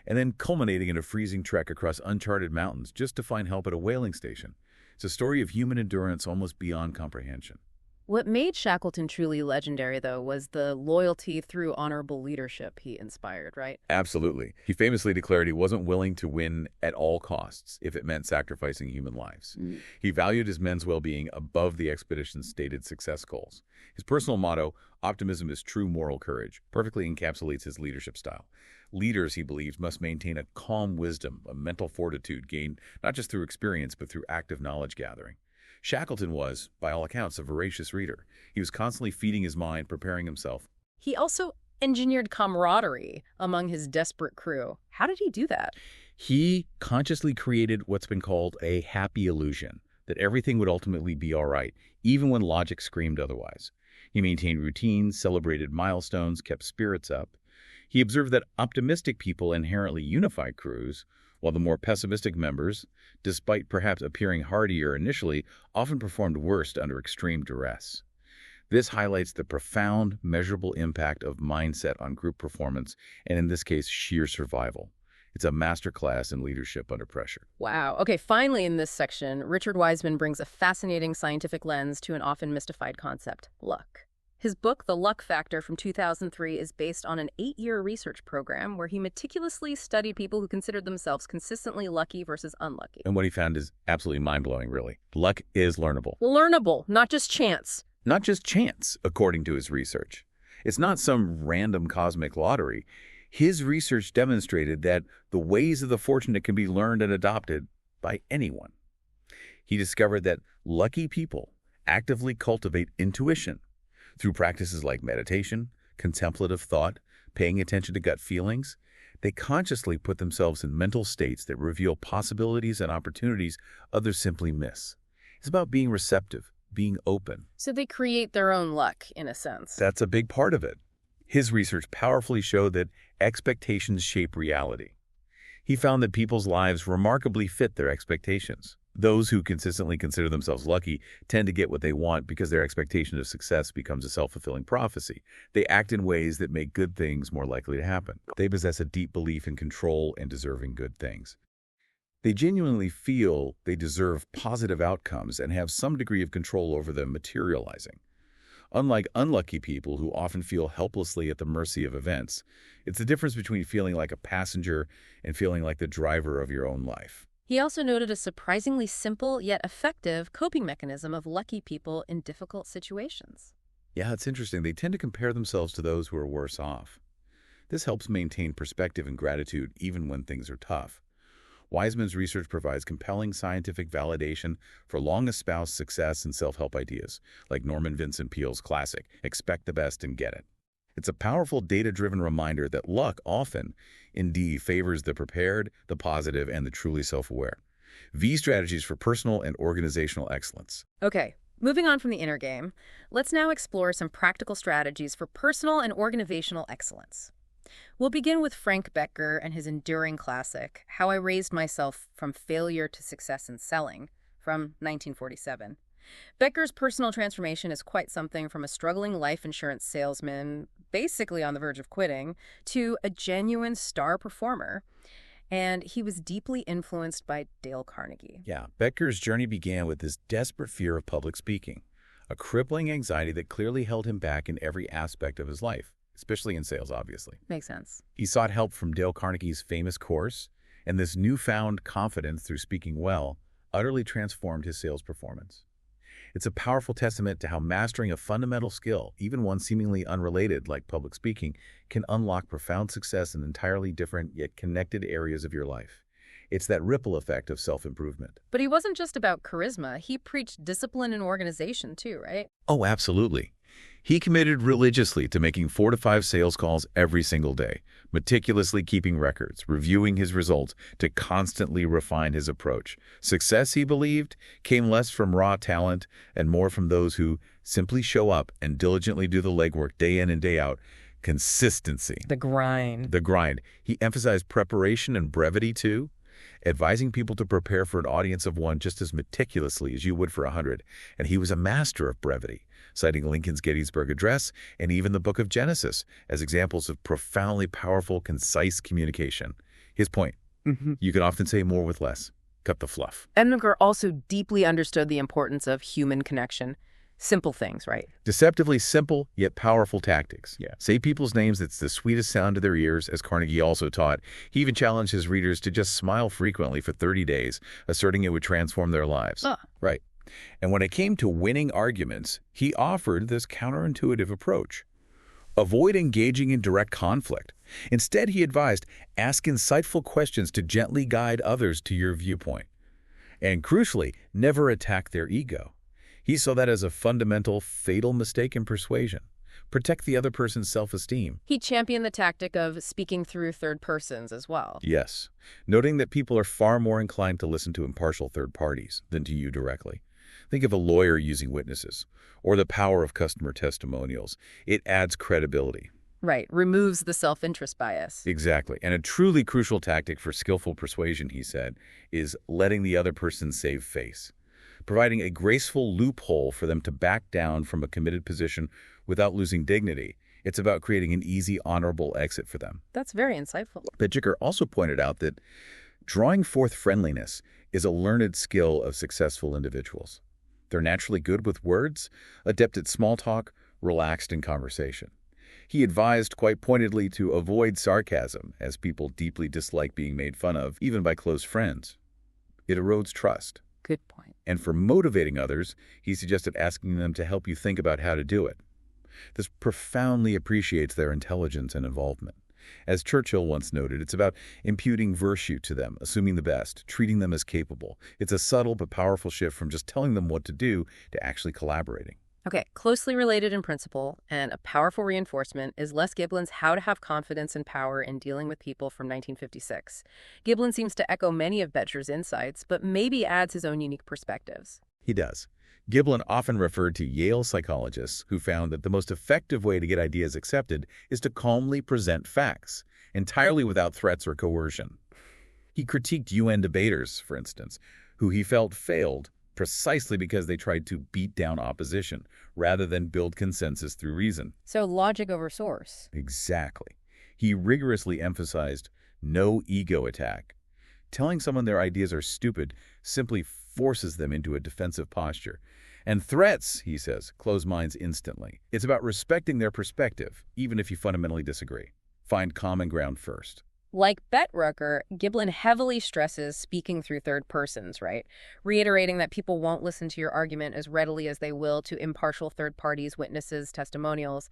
and then culminating in a freezing trek across uncharted mountains just to find help at a whaling station. It's a story of human endurance almost beyond comprehension. What made Shackleton truly legendary, though, was the loyalty through honorable leadership he inspired, right? Absolutely. He famously declared he wasn't willing to win at all costs if it meant sacrificing human lives. Mm. He valued his men's well-being above the expedition's stated success goals. His personal motto, optimism is true moral courage, perfectly encapsulates his leadership style. Leaders, he believed, must maintain a calm wisdom, a mental fortitude gained not just through experience, but through active knowledge gathering. Shackleton was, by all accounts, a voracious reader. He was constantly feeding his mind, preparing himself. He also engineered camaraderie among his desperate crew. How did he do that? He consciously created what's been called a happy illusion, that everything would ultimately be all right, even when logic screamed otherwise. He maintained routines, celebrated milestones, kept spirits up. He observed that optimistic people inherently unified crews, while the more pessimistic members, despite perhaps appearing hardier initially, often performed worst under extreme duress. This highlights the profound, measurable impact of mindset on group performance, and in this case, sheer survival. It's a masterclass in leadership under pressure. Wow. Okay, finally in this section, Richard Wiseman brings a fascinating scientific lens to an often mystified concept, luck. His book, The Luck Factor from 2003, is based on an 8-year research program where he meticulously studied people who considered themselves consistently lucky versus unlucky. And what he found is absolutely mind-blowing, really. Luck is learnable. Learnable, not just chance. Not just chance, according to his research. It's not some random cosmic lottery. His research demonstrated that the ways of the fortunate can be learned and adopted by anyone. He discovered that lucky people actively cultivate intuition through practices like meditation, contemplative thought, paying attention to gut feelings. They consciously put themselves in mental states that reveal possibilities and opportunities others simply miss. It's about being receptive, being open. So they create their own luck, in a sense. That's a big part of it. His research powerfully showed that expectations shape reality. He found that people's lives remarkably fit their expectations. Those who consistently consider themselves lucky tend to get what they want because their expectation of success becomes a self-fulfilling prophecy. They act in ways that make good things more likely to happen. They possess a deep belief in control and deserving good things. They genuinely feel they deserve positive outcomes and have some degree of control over them materializing. Unlike unlucky people who often feel helplessly at the mercy of events, it's the difference between feeling like a passenger and feeling like the driver of your own life. He also noted a surprisingly simple yet effective coping mechanism of lucky people in difficult situations. Yeah, it's interesting. They tend to compare themselves to those who are worse off. This helps maintain perspective and gratitude even when things are tough. Wiseman's research provides compelling scientific validation for long-espoused success and self-help ideas, like Norman Vincent Peale's classic, "Expect the best and get it." It's a powerful data-driven reminder that luck often, indeed, favors the prepared, the positive, and the truly self-aware. V strategies for personal and organizational excellence. Okay, moving on from the inner game, let's now explore some practical strategies for personal and organizational excellence. We'll begin with Frank Bettger and his enduring classic, How I Raised Myself from Failure to Success in Selling, from 1947. Bettger's personal transformation is quite something, from a struggling life insurance salesman, basically on the verge of quitting, to a genuine star performer. And he was deeply influenced by Dale Carnegie. Yeah, Bettger's journey began with this desperate fear of public speaking, a crippling anxiety that clearly held him back in every aspect of his life, especially in sales, obviously. Makes sense. He sought help from Dale Carnegie's famous course, and this newfound confidence through speaking well utterly transformed his sales performance. It's a powerful testament to how mastering a fundamental skill, even one seemingly unrelated like public speaking, can unlock profound success in entirely different yet connected areas of your life. It's that ripple effect of self-improvement. But he wasn't just about charisma. He preached discipline and organization too, right? Oh, absolutely. He committed religiously to making 4 to 5 sales calls every single day, meticulously keeping records, reviewing his results to constantly refine his approach. Success, he believed, came less from raw talent and more from those who simply show up and diligently do the legwork day in and day out. Consistency. The grind. The grind. He emphasized preparation and brevity too, advising people to prepare for an audience of 1 just as meticulously as you would for 100. And he was a master of brevity, citing Lincoln's Gettysburg Address and even the book of Genesis as examples of profoundly powerful, concise communication. His point, you can often say more with less. Cut the fluff. Edgar also deeply understood the importance of human connection. Simple things, right? Deceptively simple, yet powerful tactics. Yeah. Say people's names that's the sweetest sound to their ears, as Carnegie also taught. He even challenged his readers to just smile frequently for 30 days, asserting it would transform their lives. Right. And when it came to winning arguments, he offered this counterintuitive approach. Avoid engaging in direct conflict. Instead, he advised, ask insightful questions to gently guide others to your viewpoint. And crucially, never attack their ego. He saw that as a fundamental, fatal mistake in persuasion. Protect the other person's self-esteem. He championed the tactic of speaking through third persons as well. Yes, noting that people are far more inclined to listen to impartial third parties than to you directly. Think of a lawyer using witnesses, or the power of customer testimonials. It adds credibility. Right, removes the self-interest bias. Exactly. And a truly crucial tactic for skillful persuasion, he said, is letting the other person save face. Providing a graceful loophole for them to back down from a committed position without losing dignity. It's about creating an easy, honorable exit for them. That's very insightful. Pitchiker also pointed out that drawing forth friendliness is a learned skill of successful individuals. They're naturally good with words, adept at small talk, relaxed in conversation. He advised quite pointedly to avoid sarcasm, as people deeply dislike being made fun of, even by close friends. It erodes trust. Good point. And for motivating others, he suggested asking them to help you think about how to do it. This profoundly appreciates their intelligence and involvement. As Churchill once noted, it's about imputing virtue to them, assuming the best, treating them as capable. It's a subtle but powerful shift from just telling them what to do to actually collaborating. Okay, closely related in principle and a powerful reinforcement is Les Giblin's How to Have Confidence and Power in Dealing with People from 1956. Giblin seems to echo many of Betcher's insights, but maybe adds his own unique perspectives. He does. Giblin often referred to Yale psychologists who found that the most effective way to get ideas accepted is to calmly present facts, entirely without threats or coercion. He critiqued UN debaters, for instance, who he felt failed precisely because they tried to beat down opposition rather than build consensus through reason. So logic over source. Exactly. He rigorously emphasized no ego attack. Telling someone their ideas are stupid simply forces them into a defensive posture. And threats, he says, close minds instantly. It's about respecting their perspective, even if you fundamentally disagree. Find common ground first. Like Bettrucker, Giblin heavily stresses speaking through third persons, right? Reiterating that people won't listen to your argument as readily as they will to impartial third parties, witnesses, testimonials.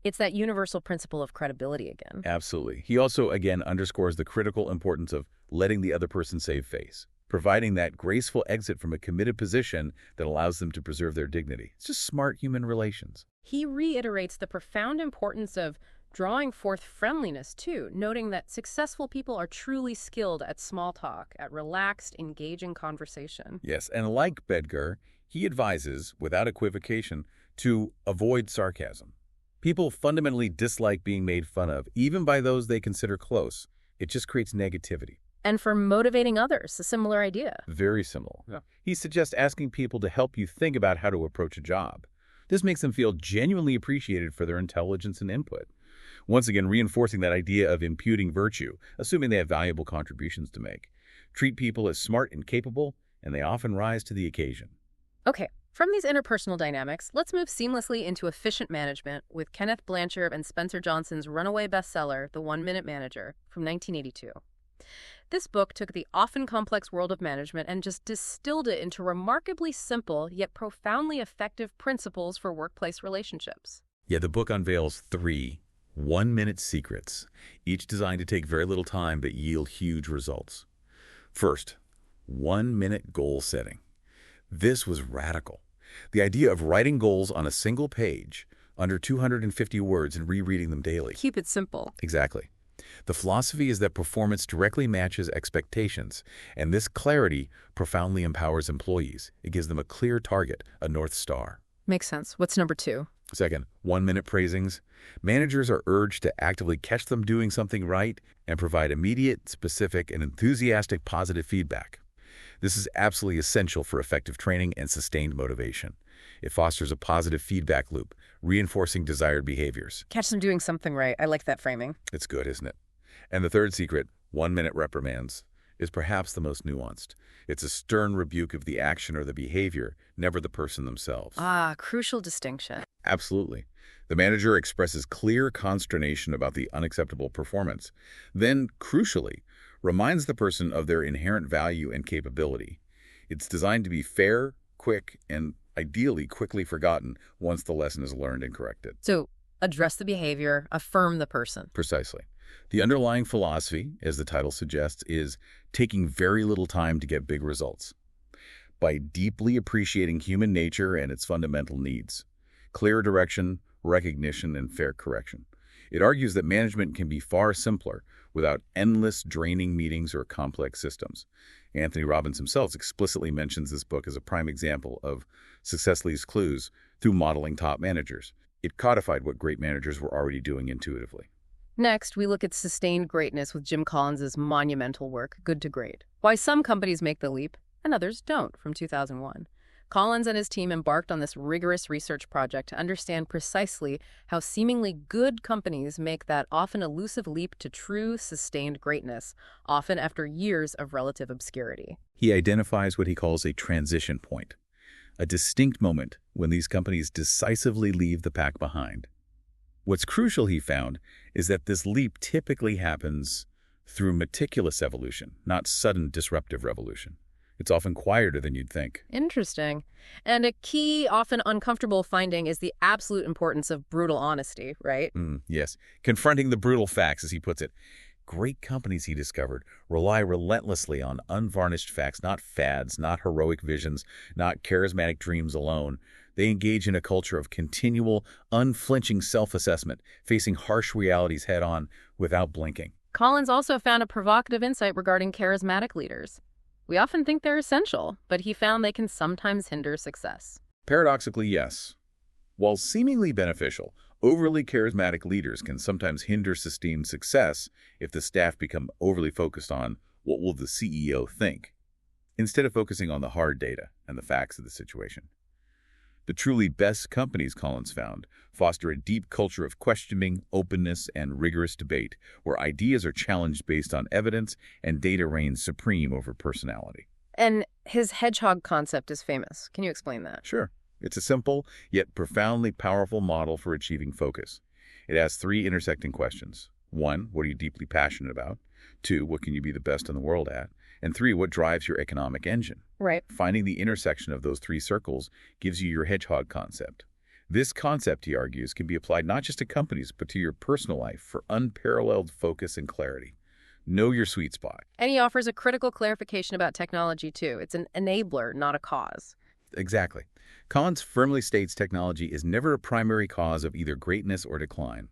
It's that universal principle of credibility again. Absolutely. He also, again, underscores the critical importance of letting the other person save face, providing that graceful exit from a committed position that allows them to preserve their dignity. It's just smart human relations. He reiterates the profound importance of drawing forth friendliness, too, noting that successful people are truly skilled at small talk, at relaxed, engaging conversation. Yes, and like Bedgar, he advises, without equivocation, to avoid sarcasm. People fundamentally dislike being made fun of, even by those they consider close. It just creates negativity. And for motivating others, a similar idea. Very similar. Yeah. He suggests asking people to help you think about how to approach a job. This makes them feel genuinely appreciated for their intelligence and input. Once again, reinforcing that idea of imputing virtue, assuming they have valuable contributions to make. Treat people as smart and capable, and they often rise to the occasion. Okay, from these interpersonal dynamics, let's move seamlessly into efficient management with Kenneth Blanchard and Spencer Johnson's runaway bestseller, The 1-Minute Manager, from 1982. This book took the often complex world of management and just distilled it into remarkably simple yet profoundly effective principles for workplace relationships. Yeah, the book unveils 3 1-minute secrets, each designed to take very little time but yield huge results. First, 1-minute goal setting. This was radical. The idea of writing goals on a single page, under 250 words, and rereading them daily. Keep it simple. Exactly. The philosophy is that performance directly matches expectations, and this clarity profoundly empowers employees. It gives them a clear target, a North Star. Makes sense. What's number 2? Second, 1-minute praisings. Managers are urged to actively catch them doing something right and provide immediate, specific, and enthusiastic positive feedback. This is absolutely essential for effective training and sustained motivation. It fosters a positive feedback loop, reinforcing desired behaviors. Catch them doing something right. I like that framing. It's good, isn't it? And the third secret, 1-minute reprimands. is perhaps the most nuanced. It's a stern rebuke of the action or the behavior, never the person themselves. Ah, crucial distinction. Absolutely. The manager expresses clear consternation about the unacceptable performance, then, crucially, reminds the person of their inherent value and capability. It's designed to be fair, quick, and ideally quickly forgotten once the lesson is learned and corrected. So, address the behavior, affirm the person. Precisely. The underlying philosophy, as the title suggests, is taking very little time to get big results. By deeply appreciating human nature and its fundamental needs. Clear direction, recognition, and fair correction. It argues that management can be far simpler without endless, draining meetings or complex systems. Anthony Robbins himself explicitly mentions this book as a prime example of success leaves clues through modeling top managers. It codified what great managers were already doing intuitively. Next, we look at sustained greatness with Jim Collins's monumental work, Good to Great. Why some companies make the leap and others don't, from 2001. Collins and his team embarked on this rigorous research project to understand precisely how seemingly good companies make that often elusive leap to true, sustained greatness, often after years of relative obscurity. He identifies what he calls a transition point, a distinct moment when these companies decisively leave the pack behind. What's crucial, he found, is that this leap typically happens through meticulous evolution, not sudden disruptive revolution. It's often quieter than you'd think. Interesting. And a key, often uncomfortable finding is the absolute importance of brutal honesty, right? Yes. Confronting the brutal facts, as he puts it. Great companies, he discovered, rely relentlessly on unvarnished facts, not fads, not heroic visions, not charismatic dreams alone. They engage in a culture of continual, unflinching self-assessment, facing harsh realities head-on without blinking. Collins also found a provocative insight regarding charismatic leaders. We often think they're essential, but he found they can sometimes hinder success. Paradoxically, yes. While seemingly beneficial, overly charismatic leaders can sometimes hinder sustained success if the staff become overly focused on what will the CEO think, instead of focusing on the hard data and the facts of the situation. The truly best companies, Collins found, foster a deep culture of questioning, openness, and rigorous debate, where ideas are challenged based on evidence and data reigns supreme over personality. And his hedgehog concept is famous. Can you explain that? Sure. It's a simple, yet profoundly powerful model for achieving focus. It asks three intersecting questions. 1, what are you deeply passionate about? 2, what can you be the best in the world at? And 3, what drives your economic engine? Right. Finding the intersection of those three circles gives you your hedgehog concept. This concept, he argues, can be applied not just to companies, but to your personal life for unparalleled focus and clarity. Know your sweet spot. And he offers a critical clarification about technology, too. It's an enabler, not a cause. Exactly. Collins firmly states technology is never a primary cause of either greatness or decline.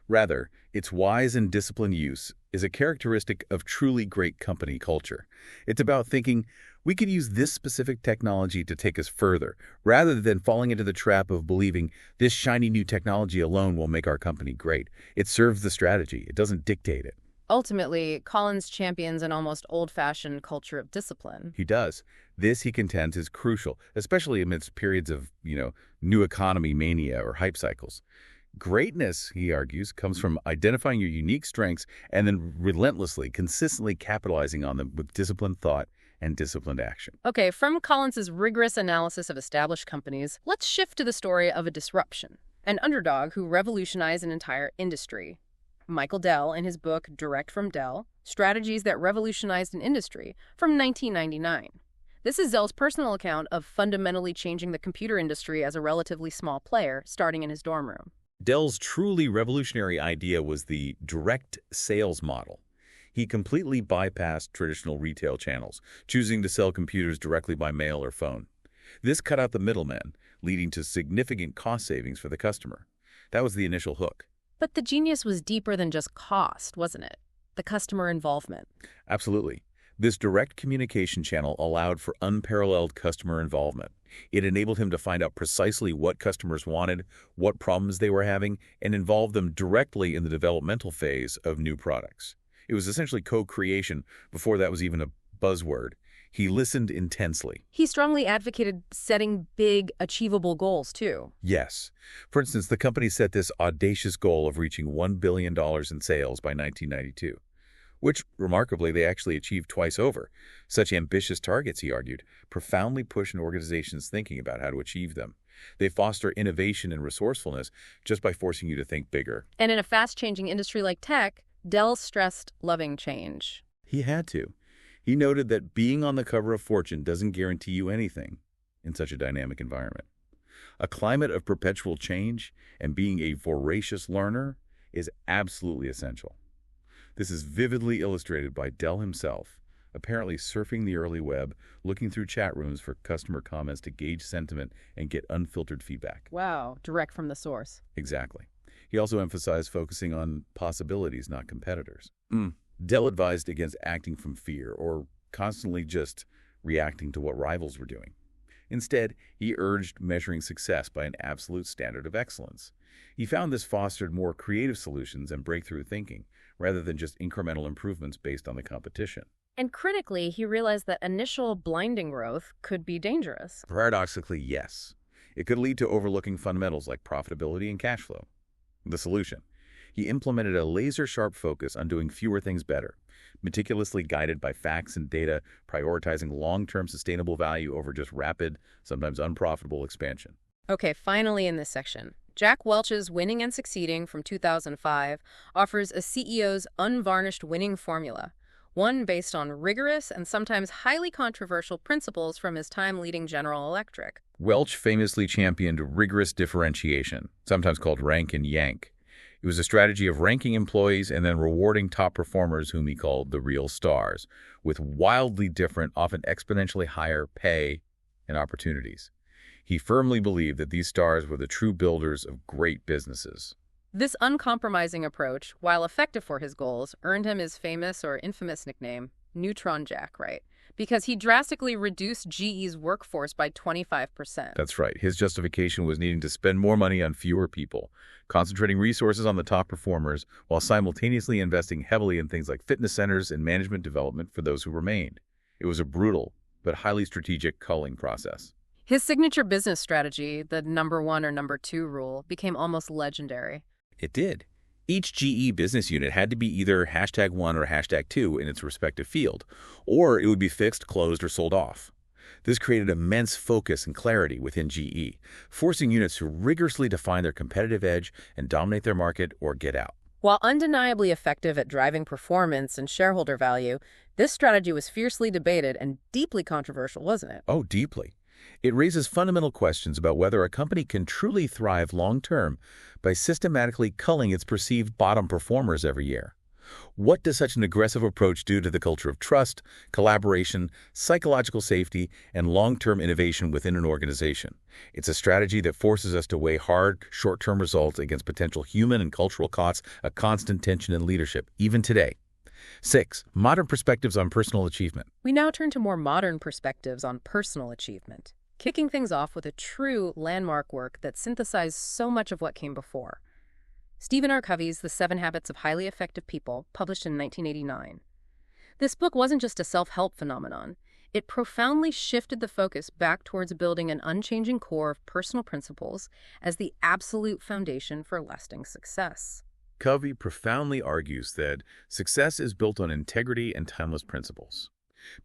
Rather, its wise and disciplined use is a characteristic of truly great company culture. It's about thinking, we could use this specific technology to take us further, rather than falling into the trap of believing this shiny new technology alone will make our company great. It serves the strategy. It doesn't dictate it. Ultimately, Collins champions an almost old-fashioned culture of discipline. He does. This, he contends, is crucial, especially amidst periods of, new economy mania or hype cycles. Greatness, he argues, comes from identifying your unique strengths and then relentlessly, consistently capitalizing on them with disciplined thought and disciplined action. Okay, from Collins's rigorous analysis of established companies, let's shift to the story of a disruption, an underdog who revolutionized an entire industry. Michael Dell, in his book Direct from Dell, Strategies that Revolutionized an Industry, from 1999. This is Dell's personal account of fundamentally changing the computer industry as a relatively small player, starting in his dorm room. Dell's truly revolutionary idea was the direct sales model. He completely bypassed traditional retail channels, choosing to sell computers directly by mail or phone. This cut out the middleman, leading to significant cost savings for the customer. That was the initial hook. But the genius was deeper than just cost, wasn't it? The customer involvement. Absolutely. This direct communication channel allowed for unparalleled customer involvement. It enabled him to find out precisely what customers wanted, what problems they were having, and involve them directly in the developmental phase of new products. It was essentially co-creation before that was even a buzzword. He listened intensely. He strongly advocated setting big, achievable goals, too. Yes. For instance, the company set this audacious goal of reaching $1 billion in sales by 1992. which, remarkably, they actually achieved twice over. Such ambitious targets, he argued, profoundly push an organization's thinking about how to achieve them. They foster innovation and resourcefulness just by forcing you to think bigger. And in a fast-changing industry like tech, Dell stressed loving change. He had to. He noted that being on the cover of Fortune doesn't guarantee you anything in such a dynamic environment. A climate of perpetual change and being a voracious learner is absolutely essential. This is vividly illustrated by Dell himself, apparently surfing the early web, looking through chat rooms for customer comments to gauge sentiment and get unfiltered feedback. Wow, direct from the source. Exactly. He also emphasized focusing on possibilities, not competitors. Dell advised against acting from fear or constantly just reacting to what rivals were doing. Instead, he urged measuring success by an absolute standard of excellence. He found this fostered more creative solutions and breakthrough thinking, rather than just incremental improvements based on the competition. And critically, he realized that initial blinding growth could be dangerous. Paradoxically, yes. It could lead to overlooking fundamentals like profitability and cash flow. The solution: he implemented a laser-sharp focus on doing fewer things better, meticulously guided by facts and data, prioritizing long-term sustainable value over just rapid, sometimes unprofitable expansion. Okay, finally in this section, Jack Welch's Winning and Succeeding from 2005 offers a CEO's unvarnished winning formula, one based on rigorous and sometimes highly controversial principles from his time leading General Electric. Welch famously championed rigorous differentiation, sometimes called rank and yank. It was a strategy of ranking employees and then rewarding top performers, whom he called the real stars, with wildly different, often exponentially higher pay and opportunities. He firmly believed that these stars were the true builders of great businesses. This uncompromising approach, while effective for his goals, earned him his famous or infamous nickname, Neutron Jack, right? Because he drastically reduced GE's workforce by 25%. That's right. His justification was needing to spend more money on fewer people, concentrating resources on the top performers, while simultaneously investing heavily in things like fitness centers and management development for those who remained. It was a brutal, but highly strategic culling process. His signature business strategy, the number one or number two rule, became almost legendary. It did. Each GE business unit had to be either #1 or #2 in its respective field, or it would be fixed, closed, or sold off. This created immense focus and clarity within GE, forcing units to rigorously define their competitive edge and dominate their market or get out. While undeniably effective at driving performance and shareholder value, this strategy was fiercely debated and deeply controversial, wasn't it? Oh, deeply. It raises fundamental questions about whether a company can truly thrive long-term by systematically culling its perceived bottom performers every year. What does such an aggressive approach do to the culture of trust, collaboration, psychological safety, and long-term innovation within an organization? It's a strategy that forces us to weigh hard, short-term results against potential human and cultural costs, a constant tension in leadership, even today. 6. Modern perspectives on personal achievement. We now turn to more modern perspectives on personal achievement, kicking things off with a true landmark work that synthesized so much of what came before. Stephen R. Covey's The 7 Habits of Highly Effective People, published in 1989. This book wasn't just a self-help phenomenon. It profoundly shifted the focus back towards building an unchanging core of personal principles as the absolute foundation for lasting success. Covey profoundly argues that success is built on integrity and timeless principles.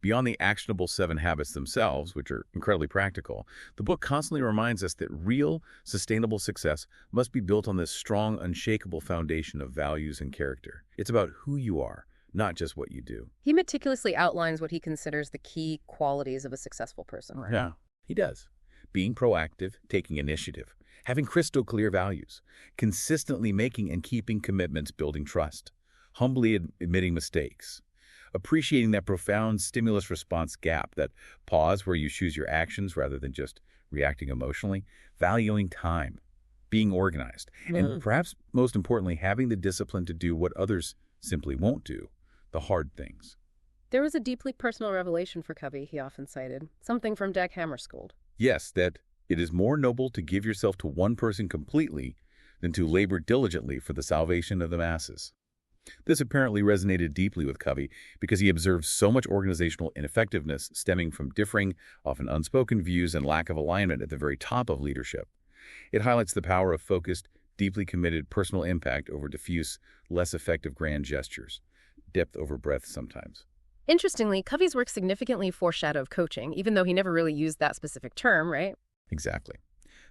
Beyond the actionable 7 habits themselves, which are incredibly practical, the book constantly reminds us that real, sustainable success must be built on this strong, unshakable foundation of values and character. It's about who you are, not just what you do. He meticulously outlines what he considers the key qualities of a successful person, right? Yeah, he does. Being proactive, taking initiative, having crystal clear values, consistently making and keeping commitments, building trust, humbly admitting mistakes, appreciating that profound stimulus-response gap, that pause where you choose your actions rather than just reacting emotionally, valuing time, being organized, and perhaps most importantly, having the discipline to do what others simply won't do, the hard things. There was a deeply personal revelation for Covey, he often cited, something from Dag Hammarskjöld. Yes, that it is more noble to give yourself to one person completely than to labor diligently for the salvation of the masses. This apparently resonated deeply with Covey because he observed so much organizational ineffectiveness stemming from differing, often unspoken views and lack of alignment at the very top of leadership. It highlights the power of focused, deeply committed personal impact over diffuse, less effective grand gestures. depth over breadth sometimes. Interestingly, Covey's work significantly foreshadowed coaching, even though he never really used that specific term, right? Exactly.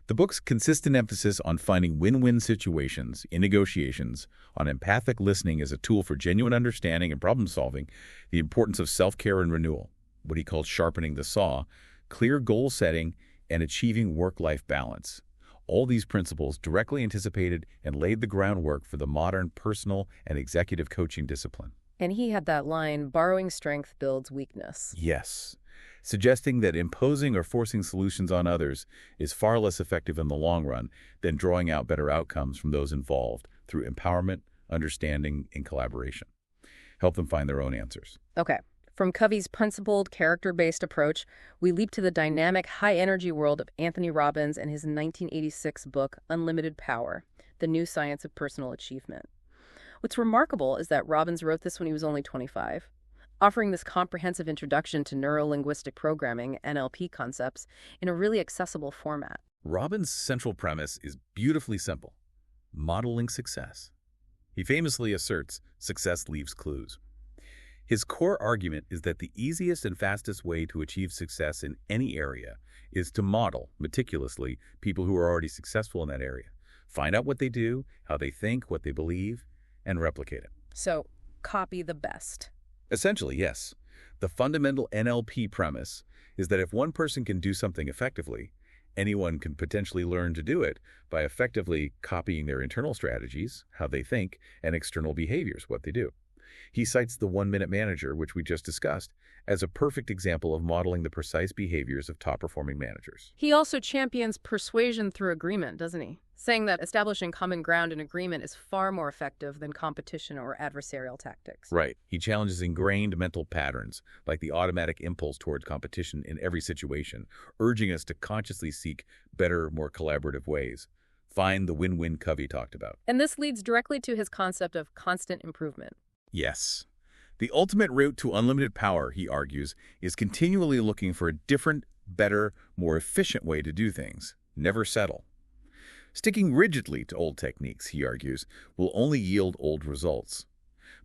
The book's consistent emphasis on finding win-win situations in negotiations, on empathic listening as a tool for genuine understanding and problem-solving, the importance of self-care and renewal, what he called sharpening the saw, clear goal setting, and achieving work-life balance. All these principles directly anticipated and laid the groundwork for the modern personal and executive coaching discipline. And he had that line, borrowing strength builds weakness. Yes, suggesting that imposing or forcing solutions on others is far less effective in the long run than drawing out better outcomes from those involved through empowerment, understanding, and collaboration. Help them find their own answers. Okay. From Covey's principled, character-based approach, we leap to the dynamic, high-energy world of Anthony Robbins and his 1986 book, Unlimited Power, The New Science of Personal Achievement. What's remarkable is that Robbins wrote this when he was only 25, offering this comprehensive introduction to neuro-linguistic programming, NLP concepts, in a really accessible format. Robbins' central premise is beautifully simple: modeling success. He famously asserts success leaves clues. His core argument is that the easiest and fastest way to achieve success in any area is to model, meticulously, people who are already successful in that area. Find out what they do, how they think, what they believe, and replicate it. So, copy the best. Essentially, yes. The fundamental NLP premise is that if one person can do something effectively, anyone can potentially learn to do it by effectively copying their internal strategies, how they think, and external behaviors, what they do. He cites the one-minute manager, which we just discussed, as a perfect example of modeling the precise behaviors of top-performing managers. He also champions persuasion through agreement, doesn't he? Saying that establishing common ground and agreement is far more effective than competition or adversarial tactics. Right. He challenges ingrained mental patterns, like the automatic impulse towards competition in every situation, urging us to consciously seek better, more collaborative ways. Find the win-win Covey talked about. And this leads directly to his concept of constant improvement. Yes. The ultimate route to unlimited power, he argues, is continually looking for a different, better, more efficient way to do things. Never settle. Sticking rigidly to old techniques, he argues, will only yield old results.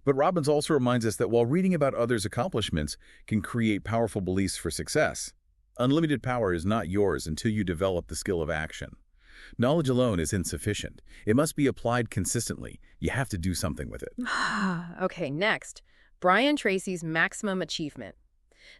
But Robbins also reminds us that while reading about others' accomplishments can create powerful beliefs for success, unlimited power is not yours until you develop the skill of action. Knowledge alone is insufficient. It must be applied consistently. You have to do something with it. Okay, next, Brian Tracy's Maximum Achievement.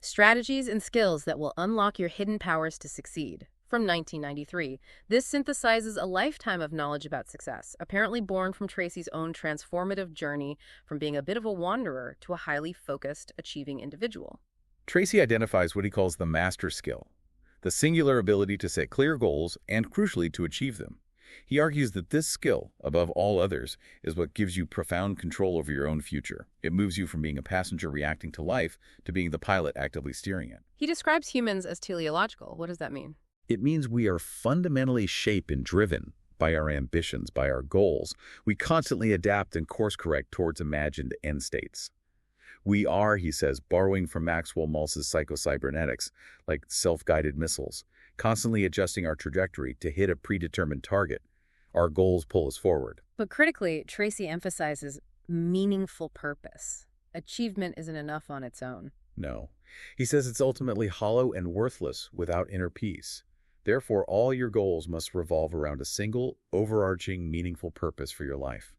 Strategies and skills that will unlock your hidden powers to succeed. From 1993, this synthesizes a lifetime of knowledge about success, apparently born from Tracy's own transformative journey from being a bit of a wanderer to a highly focused, achieving individual. Tracy identifies what he calls the master skill, the singular ability to set clear goals and, crucially, to achieve them. He argues that this skill, above all others, is what gives you profound control over your own future. It moves you from being a passenger reacting to life to being the pilot actively steering it. He describes humans as teleological. What does that mean? It means we are fundamentally shaped and driven by our ambitions, by our goals. We constantly adapt and course-correct towards imagined end states. We are, he says, borrowing from Maxwell Maltz's psychocybernetics, like self-guided missiles, constantly adjusting our trajectory to hit a predetermined target. Our goals pull us forward. But critically, Tracy emphasizes meaningful purpose. Achievement isn't enough on its own. No. He says it's ultimately hollow and worthless without inner peace. Therefore, all your goals must revolve around a single, overarching, meaningful purpose for your life.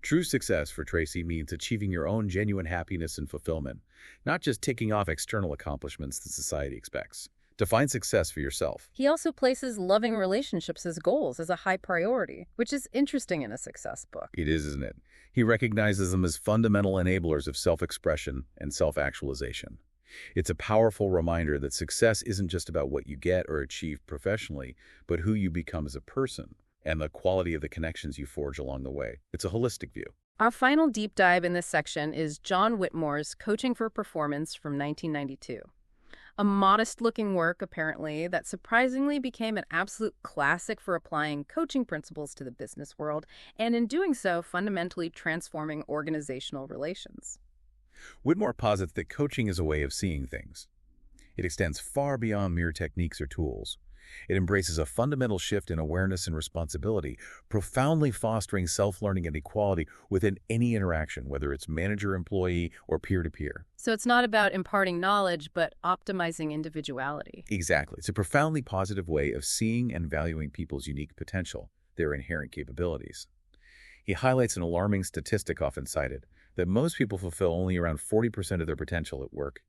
True success for Tracy means achieving your own genuine happiness and fulfillment, not just ticking off external accomplishments that society expects. Define success for yourself. He also places loving relationships as goals as a high priority, which is interesting in a success book. It is, isn't it? He recognizes them as fundamental enablers of self-expression and self-actualization. It's a powerful reminder that success isn't just about what you get or achieve professionally, but who you become as a person and the quality of the connections you forge along the way. It's a holistic view. Our final deep dive in this section is John Whitmore's Coaching for Performance from 1992. A modest-looking work, apparently, that surprisingly became an absolute classic for applying coaching principles to the business world, and in doing so, fundamentally transforming organizational relations. Whitmore posits that coaching is a way of seeing things. It extends far beyond mere techniques or tools. It embraces a fundamental shift in awareness and responsibility, profoundly fostering self-learning and equality within any interaction, whether it's manager-employee or peer-to-peer. So it's not about imparting knowledge, but optimizing individuality. Exactly. It's a profoundly positive way of seeing and valuing people's unique potential, their inherent capabilities. He highlights an alarming statistic often cited, that most people fulfill only around 40% of their potential at work.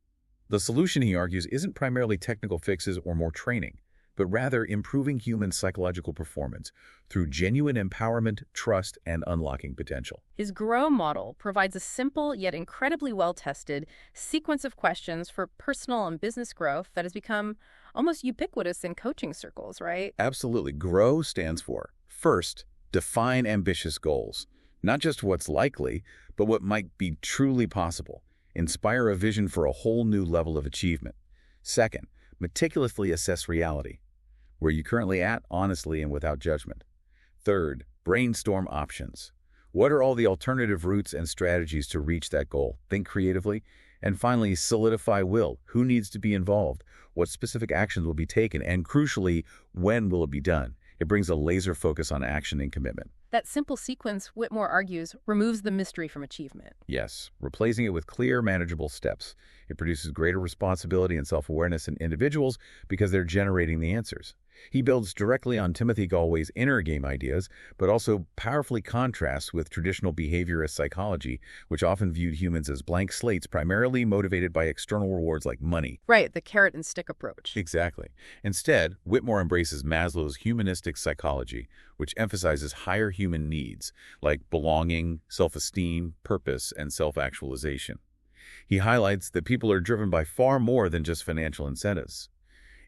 The solution, he argues, isn't primarily technical fixes or more training, but rather improving human psychological performance through genuine empowerment, trust, and unlocking potential. His GROW model provides a simple yet incredibly well-tested sequence of questions for personal and business growth that has become almost ubiquitous in coaching circles, right? Absolutely. GROW stands for, first, define ambitious goals. Not just what's likely, but what might be truly possible. Inspire a vision for a whole new level of achievement. Second, meticulously assess reality. Where you're currently at, honestly and without judgment. Third, brainstorm options. What are all the alternative routes and strategies to reach that goal? Think creatively. And finally, solidify will. Who needs to be involved? What specific actions will be taken? And crucially, when will it be done? It brings a laser focus on action and commitment. That simple sequence, Whitmore argues, removes the mystery from achievement. Yes, replacing it with clear, manageable steps. It produces greater responsibility and self-awareness in individuals because they're generating the answers. He builds directly on Timothy Galway's inner game ideas, but also powerfully contrasts with traditional behaviorist psychology, which often viewed humans as blank slates primarily motivated by external rewards like money. Right, the carrot and stick approach. Exactly. Instead, Whitmore embraces Maslow's humanistic psychology, which emphasizes higher human needs like belonging, self-esteem, purpose, and self-actualization. He highlights that people are driven by far more than just financial incentives.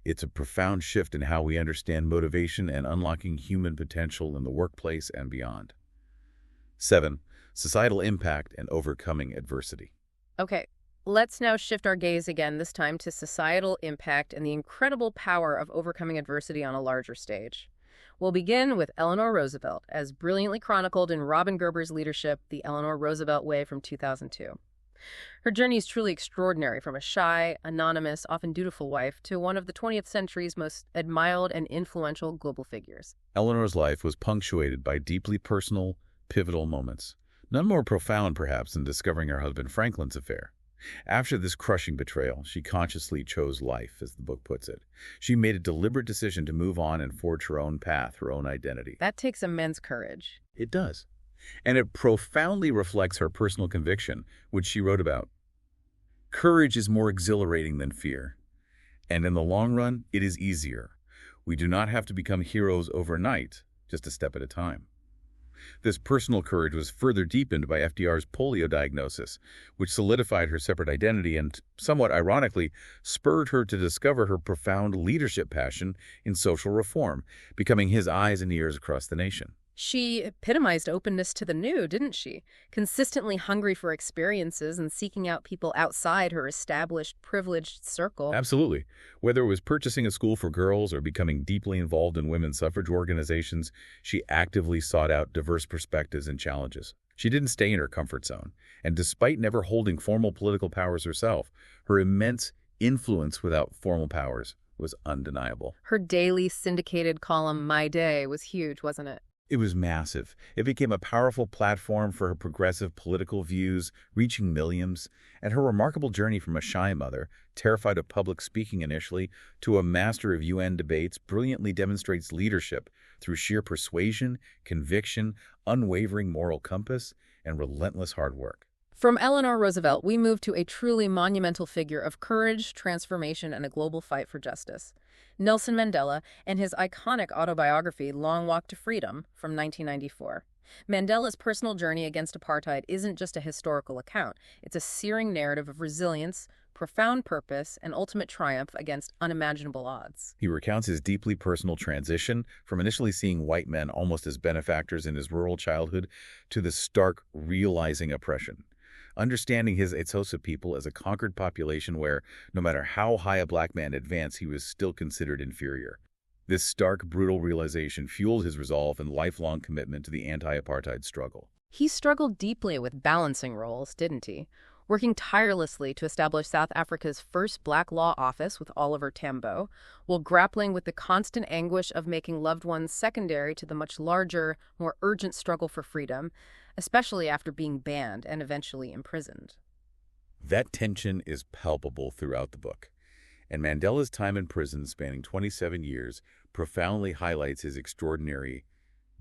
It's a profound shift in how we understand motivation and unlocking human potential in the workplace and beyond. 7. Societal impact and overcoming adversity. Okay, let's now shift our gaze again, this time to societal impact and the incredible power of overcoming adversity on a larger stage. We'll begin with Eleanor Roosevelt, as brilliantly chronicled in Robin Gerber's Leadership, The Eleanor Roosevelt Way from 2002. Her journey is truly extraordinary, from a shy, anonymous, often dutiful wife to one of the 20th century's most admired and influential global figures. Eleanor's life was punctuated by deeply personal, pivotal moments. None more profound, perhaps, than discovering her husband Franklin's affair. After this crushing betrayal, she consciously chose life, as the book puts it. She made a deliberate decision to move on and forge her own path, her own identity. That takes immense courage. It does. And it profoundly reflects her personal conviction, which she wrote about. Courage is more exhilarating than fear. And in the long run, it is easier. We do not have to become heroes overnight, just a step at a time. This personal courage was further deepened by FDR's polio diagnosis, which solidified her separate identity and, somewhat ironically, spurred her to discover her profound leadership passion in social reform, becoming his eyes and ears across the nation. She epitomized openness to the new, didn't she? Consistently hungry for experiences and seeking out people outside her established, privileged circle. Absolutely. Whether it was purchasing a school for girls or becoming deeply involved in women's suffrage organizations, she actively sought out diverse perspectives and challenges. She didn't stay in her comfort zone, and despite never holding formal political powers herself, her immense influence without formal powers was undeniable. Her daily syndicated column, My Day, was huge, wasn't it? It was massive. It became a powerful platform for her progressive political views, reaching millions, and her remarkable journey from a shy mother, terrified of public speaking initially, to a master of UN debates brilliantly demonstrates leadership through sheer persuasion, conviction, unwavering moral compass, and relentless hard work. From Eleanor Roosevelt, we move to a truly monumental figure of courage, transformation, and a global fight for justice. Nelson Mandela and his iconic autobiography, Long Walk to Freedom, from 1994. Mandela's personal journey against apartheid isn't just a historical account. It's a searing narrative of resilience, profound purpose, and ultimate triumph against unimaginable odds. He recounts his deeply personal transition from initially seeing white men almost as benefactors in his rural childhood to the stark realizing oppression. Understanding his Xhosa people as a conquered population where, no matter how high a black man advanced, he was still considered inferior. This stark, brutal realization fueled his resolve and lifelong commitment to the anti-apartheid struggle. He struggled deeply with balancing roles, didn't he? working tirelessly to establish South Africa's first black law office with Oliver Tambo, while grappling with the constant anguish of making loved ones secondary to the much larger, more urgent struggle for freedom, especially after being banned and eventually imprisoned. That tension is palpable throughout the book, and Mandela's time in prison spanning 27 years profoundly highlights his extraordinary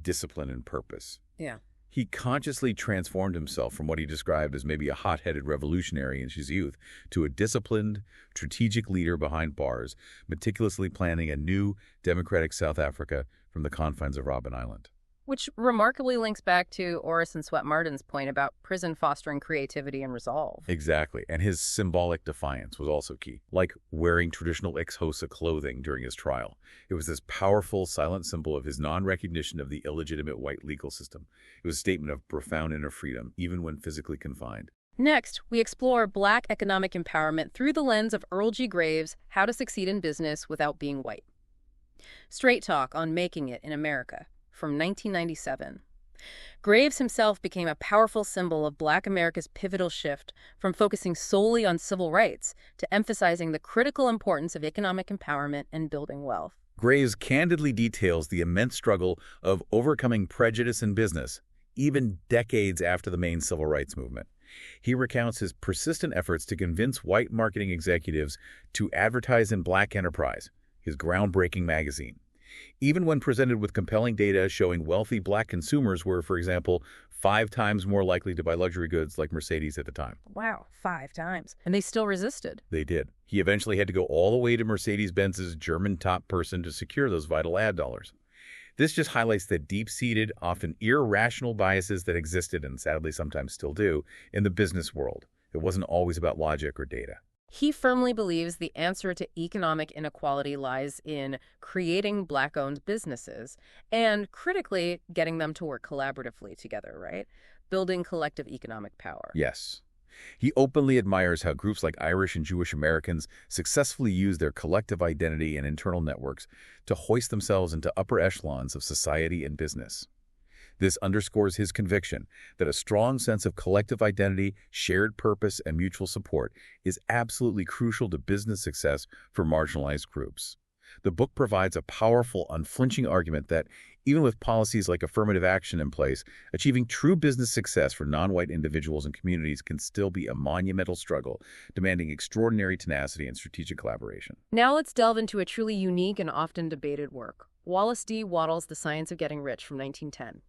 discipline and purpose. Yeah. He consciously transformed himself from what he described as maybe a hot-headed revolutionary in his youth to a disciplined, strategic leader behind bars, meticulously planning a new democratic South Africa from the confines of Robben Island. Which remarkably links back to Orison Swett Marden's point about prison fostering creativity and resolve. Exactly, and his symbolic defiance was also key, like wearing traditional ex-Hosa clothing during his trial. It was this powerful, silent symbol of his non-recognition of the illegitimate white legal system. It was a statement of profound inner freedom, even when physically confined. Next, we explore Black economic empowerment through the lens of Earl G. Graves' How to Succeed in Business Without Being White. Straight Talk on Making It in America, from 1997. Graves himself became a powerful symbol of Black America's pivotal shift from focusing solely on civil rights to emphasizing the critical importance of economic empowerment and building wealth. Graves candidly details the immense struggle of overcoming prejudice in business, even decades after the main civil rights movement. He recounts his persistent efforts to convince white marketing executives to advertise in Black Enterprise, his groundbreaking magazine. Even when presented with compelling data showing wealthy Black consumers were, for example, 5 times more likely to buy luxury goods like Mercedes at the time. Wow, 5 times. And they still resisted. They did. He eventually had to go all the way to Mercedes-Benz's German top person to secure those vital ad dollars. This just highlights the deep-seated, often irrational biases that existed, and sadly sometimes still do, in the business world. It wasn't always about logic or data. He firmly believes the answer to economic inequality lies in creating Black-owned businesses and, critically, getting them to work collaboratively together, right? Building collective economic power. Yes. He openly admires how groups like Irish and Jewish Americans successfully use their collective identity and internal networks to hoist themselves into upper echelons of society and business. This underscores his conviction that a strong sense of collective identity, shared purpose, and mutual support is absolutely crucial to business success for marginalized groups. The book provides a powerful, unflinching argument that, even with policies like affirmative action in place, achieving true business success for non-white individuals and communities can still be a monumental struggle, demanding extraordinary tenacity and strategic collaboration. Now let's delve into a truly unique and often debated work, Wallace D. Wattles' The Science of Getting Rich from 1910.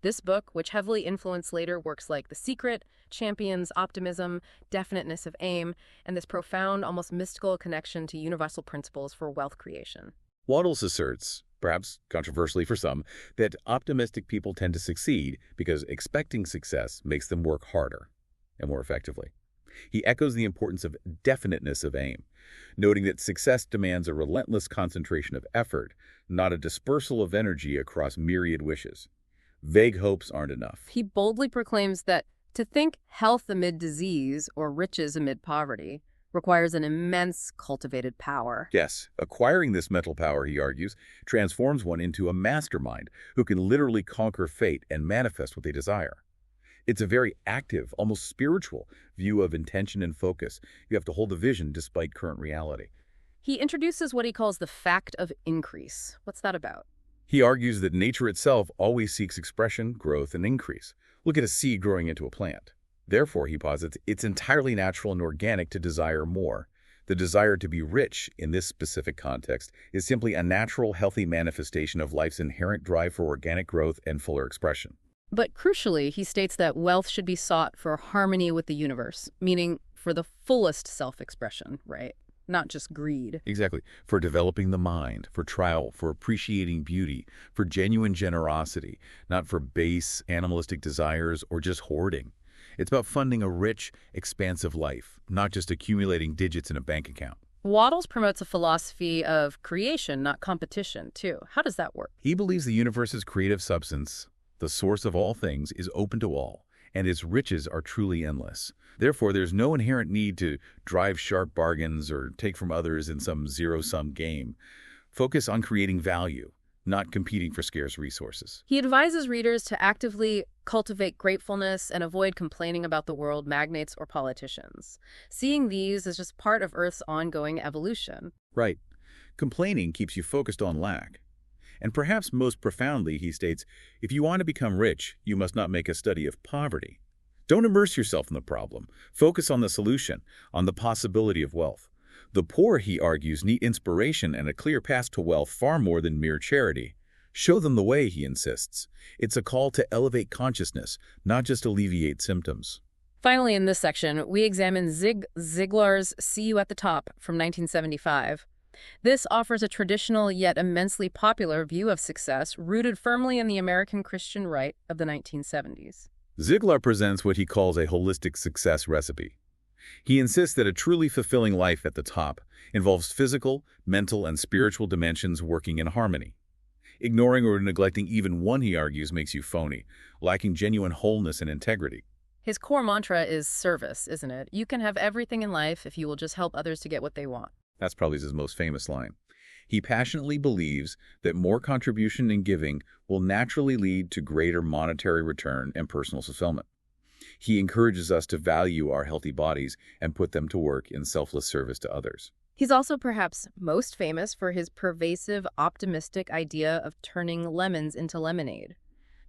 This book, which heavily influenced later works like The Secret, champions optimism, definiteness of aim, and this profound, almost mystical connection to universal principles for wealth creation. Wattles asserts, perhaps controversially for some, that optimistic people tend to succeed because expecting success makes them work harder and more effectively. He echoes the importance of definiteness of aim, noting that success demands a relentless concentration of effort, not a dispersal of energy across myriad wishes. Vague hopes aren't enough. He boldly proclaims that to think health amid disease or riches amid poverty requires an immense cultivated power. Yes, acquiring this mental power, he argues, transforms one into a mastermind who can literally conquer fate and manifest what they desire. It's a very active, almost spiritual view of intention and focus. You have to hold a vision despite current reality. He introduces what he calls the fact of increase. What's that about? He argues that nature itself always seeks expression, growth, and increase. Look at a seed growing into a plant. Therefore, he posits, it's entirely natural and organic to desire more. The desire to be rich, in this specific context, is simply a natural, healthy manifestation of life's inherent drive for organic growth and fuller expression. But crucially, he states that wealth should be sought for harmony with the universe, meaning for the fullest self-expression, right? Not just greed. Exactly. For developing the mind, for trial, for appreciating beauty, for genuine generosity, not for base, animalistic desires or just hoarding. It's about funding a rich, expansive life, not just accumulating digits in a bank account. Wattles promotes a philosophy of creation, not competition, too. How does that work? He believes the universe's creative substance, the source of all things, is open to all, and its riches are truly endless. Therefore, there's no inherent need to drive sharp bargains or take from others in some zero-sum game. Focus on creating value, not competing for scarce resources. He advises readers to actively cultivate gratefulness and avoid complaining about the world, magnates, or politicians, seeing these as just part of Earth's ongoing evolution. Right. Complaining keeps you focused on lack. And perhaps most profoundly, he states, if you want to become rich, you must not make a study of poverty. Don't immerse yourself in the problem. Focus on the solution, on the possibility of wealth. The poor, he argues, need inspiration and a clear path to wealth far more than mere charity. Show them the way, he insists. It's a call to elevate consciousness, not just alleviate symptoms. Finally, in this section, we examine Zig Ziglar's See You at the Top from 1975. This offers a traditional yet immensely popular view of success rooted firmly in the American Christian right of the 1970s. Ziglar presents what he calls a holistic success recipe. He insists that a truly fulfilling life at the top involves physical, mental, and spiritual dimensions working in harmony. Ignoring or neglecting even one, he argues, makes you phony, lacking genuine wholeness and integrity. His core mantra is service, isn't it? You can have everything in life if you will just help others to get what they want. That's probably his most famous line. He passionately believes that more contribution and giving will naturally lead to greater monetary return and personal fulfillment. He encourages us to value our healthy bodies and put them to work in selfless service to others. He's also perhaps most famous for his pervasive, optimistic idea of turning lemons into lemonade,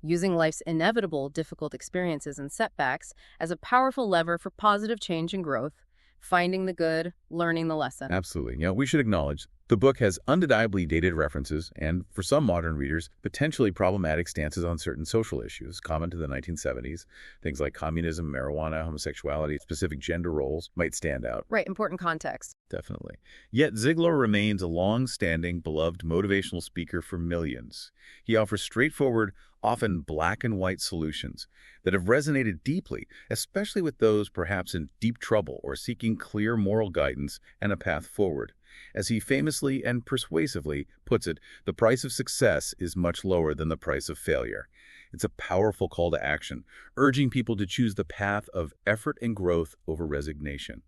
using life's inevitable difficult experiences and setbacks as a powerful lever for positive change and growth, finding the good, learning the lesson. Absolutely. We should acknowledge the book has undeniably dated references and, for some modern readers, potentially problematic stances on certain social issues common to the 1970s. Things like communism, marijuana, homosexuality, specific gender roles might stand out. Right, important context. Definitely. Yet Ziglar remains a long-standing, beloved motivational speaker for millions. He offers straightforward, often black and white solutions that have resonated deeply, especially with those perhaps in deep trouble or seeking clear moral guidance and a path forward. As he famously and persuasively puts it, the price of success is much lower than the price of failure. It's a powerful call to action, urging people to choose the path of effort and growth over resignation.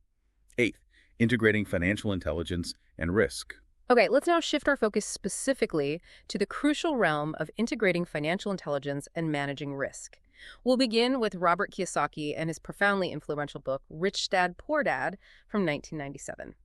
8th, integrating financial intelligence and risk. Okay, let's now shift our focus specifically to the crucial realm of integrating financial intelligence and managing risk. We'll begin with Robert Kiyosaki and his profoundly influential book, Rich Dad, Poor Dad, from 1997.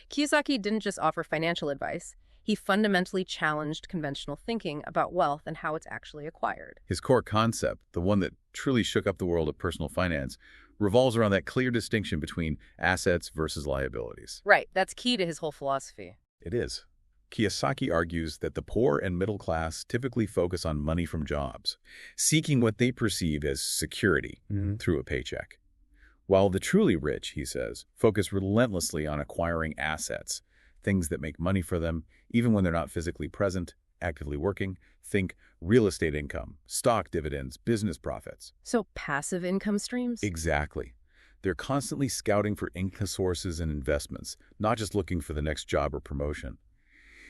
Kiyosaki didn't just offer financial advice, he fundamentally challenged conventional thinking about wealth and how it's actually acquired. His core concept, the one that truly shook up the world of personal finance, revolves around that clear distinction between assets versus liabilities. Right, that's key to his whole philosophy. It is. Kiyosaki argues that the poor and middle class typically focus on money from jobs, seeking what they perceive as security through a paycheck. While the truly rich, he says, focus relentlessly on acquiring assets, things that make money for them, even when they're not physically present, actively working. Think real estate income, stock dividends, business profits. So passive income streams? Exactly. They're constantly scouting for income sources and investments, not just looking for the next job or promotion.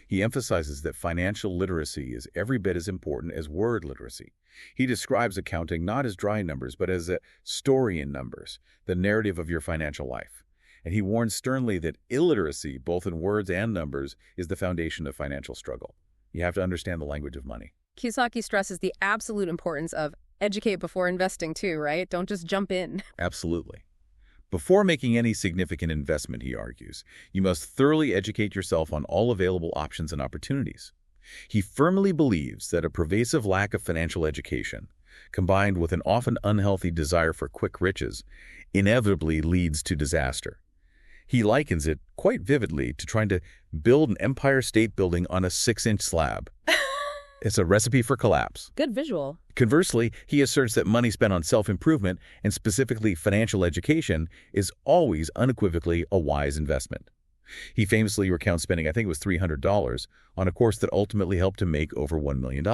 He emphasizes that financial literacy is every bit as important as word literacy. He describes accounting not as dry numbers, but as a story in numbers, the narrative of your financial life. And he warns sternly that illiteracy, both in words and numbers, is the foundation of financial struggle. You have to understand the language of money. Kiyosaki stresses the absolute importance of educate before investing too, right? Don't just jump in. Absolutely. Before making any significant investment, he argues, you must thoroughly educate yourself on all available options and opportunities. He firmly believes that a pervasive lack of financial education, combined with an often unhealthy desire for quick riches, inevitably leads to disaster. He likens it quite vividly to trying to build an Empire State Building on a 6-inch slab. It's a recipe for collapse. Good visual. Conversely, he asserts that money spent on self-improvement, and specifically financial education, is always unequivocally a wise investment. He famously recounts spending, I think it was $300, on a course that ultimately helped him make over $1 million,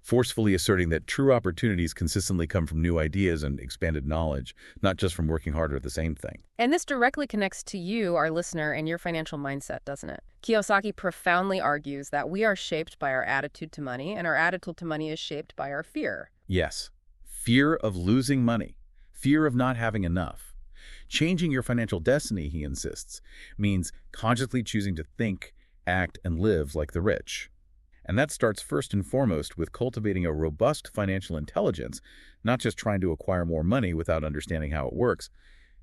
forcefully asserting that true opportunities consistently come from new ideas and expanded knowledge, not just from working harder at the same thing. And this directly connects to you, our listener, and your financial mindset, doesn't it? Kiyosaki profoundly argues that we are shaped by our attitude to money, and our attitude to money is shaped by our fear. Yes. Fear of losing money. Fear of not having enough. Changing your financial destiny, he insists, means consciously choosing to think, act, and live like the rich. And that starts first and foremost with cultivating a robust financial intelligence, not just trying to acquire more money without understanding how it works.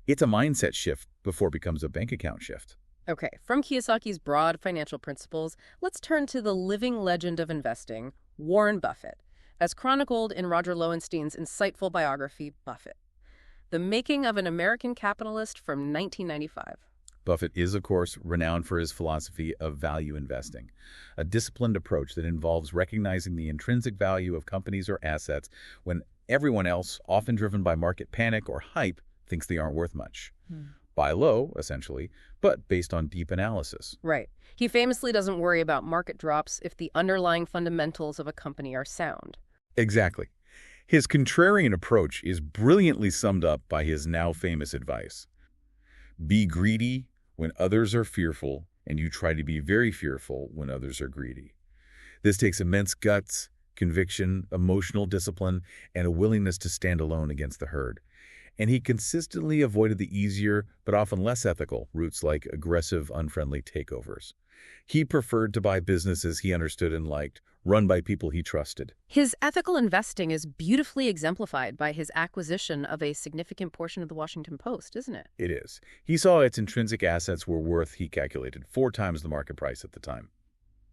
It's a mindset shift before it becomes a bank account shift. Okay, from Kiyosaki's broad financial principles, let's turn to the living legend of investing, Warren Buffett, as chronicled in Roger Lowenstein's insightful biography, Buffett, The Making of an American Capitalist from 1995. Buffett is, of course, renowned for his philosophy of value investing, a disciplined approach that involves recognizing the intrinsic value of companies or assets when everyone else, often driven by market panic or hype, thinks they aren't worth much. Buy low, essentially, but based on deep analysis. Right. He famously doesn't worry about market drops if the underlying fundamentals of a company are sound. Exactly. His contrarian approach is brilliantly summed up by his now famous advice. Be greedy when others are fearful, and you try to be very fearful when others are greedy. This takes immense guts, conviction, emotional discipline, and a willingness to stand alone against the herd. And he consistently avoided the easier, but often less ethical, routes like aggressive, unfriendly takeovers. He preferred to buy businesses he understood and liked, run by people he trusted. His ethical investing is beautifully exemplified by his acquisition of a significant portion of the Washington Post, isn't it? It is. He saw its intrinsic assets were worth, he calculated, 4 times the market price at the time.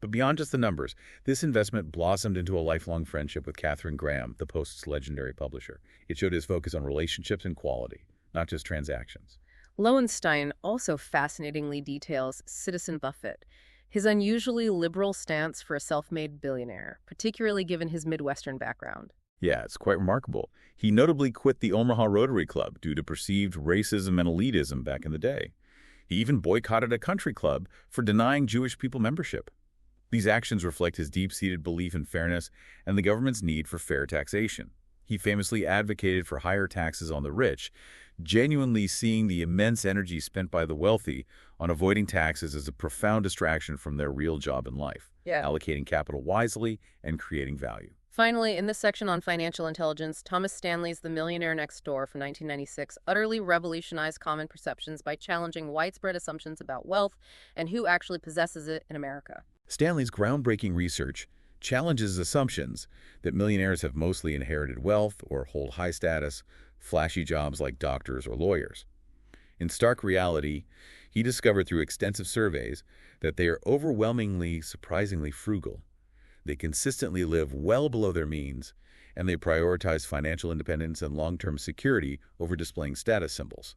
But beyond just the numbers, this investment blossomed into a lifelong friendship with Katharine Graham, the Post's legendary publisher. It showed his focus on relationships and quality, not just transactions. Lowenstein also fascinatingly details Citizen Buffett, his unusually liberal stance for a self-made billionaire, particularly given his Midwestern background. Yeah, it's quite remarkable. He notably quit the Omaha Rotary Club due to perceived racism and elitism back in the day. He even boycotted a country club for denying Jewish people membership. These actions reflect his deep-seated belief in fairness and the government's need for fair taxation. He famously advocated for higher taxes on the rich, genuinely seeing the immense energy spent by the wealthy on avoiding taxes as a profound distraction from their real job in life, allocating capital wisely and creating value. Finally, in this section on financial intelligence, Thomas Stanley's The Millionaire Next Door from 1996 utterly revolutionized common perceptions by challenging widespread assumptions about wealth and who actually possesses it in America. Stanley's groundbreaking research challenges assumptions that millionaires have mostly inherited wealth or hold high status, flashy jobs like doctors or lawyers. In stark reality, he discovered through extensive surveys that they are overwhelmingly, surprisingly frugal. They consistently live well below their means, and they prioritize financial independence and long-term security over displaying status symbols.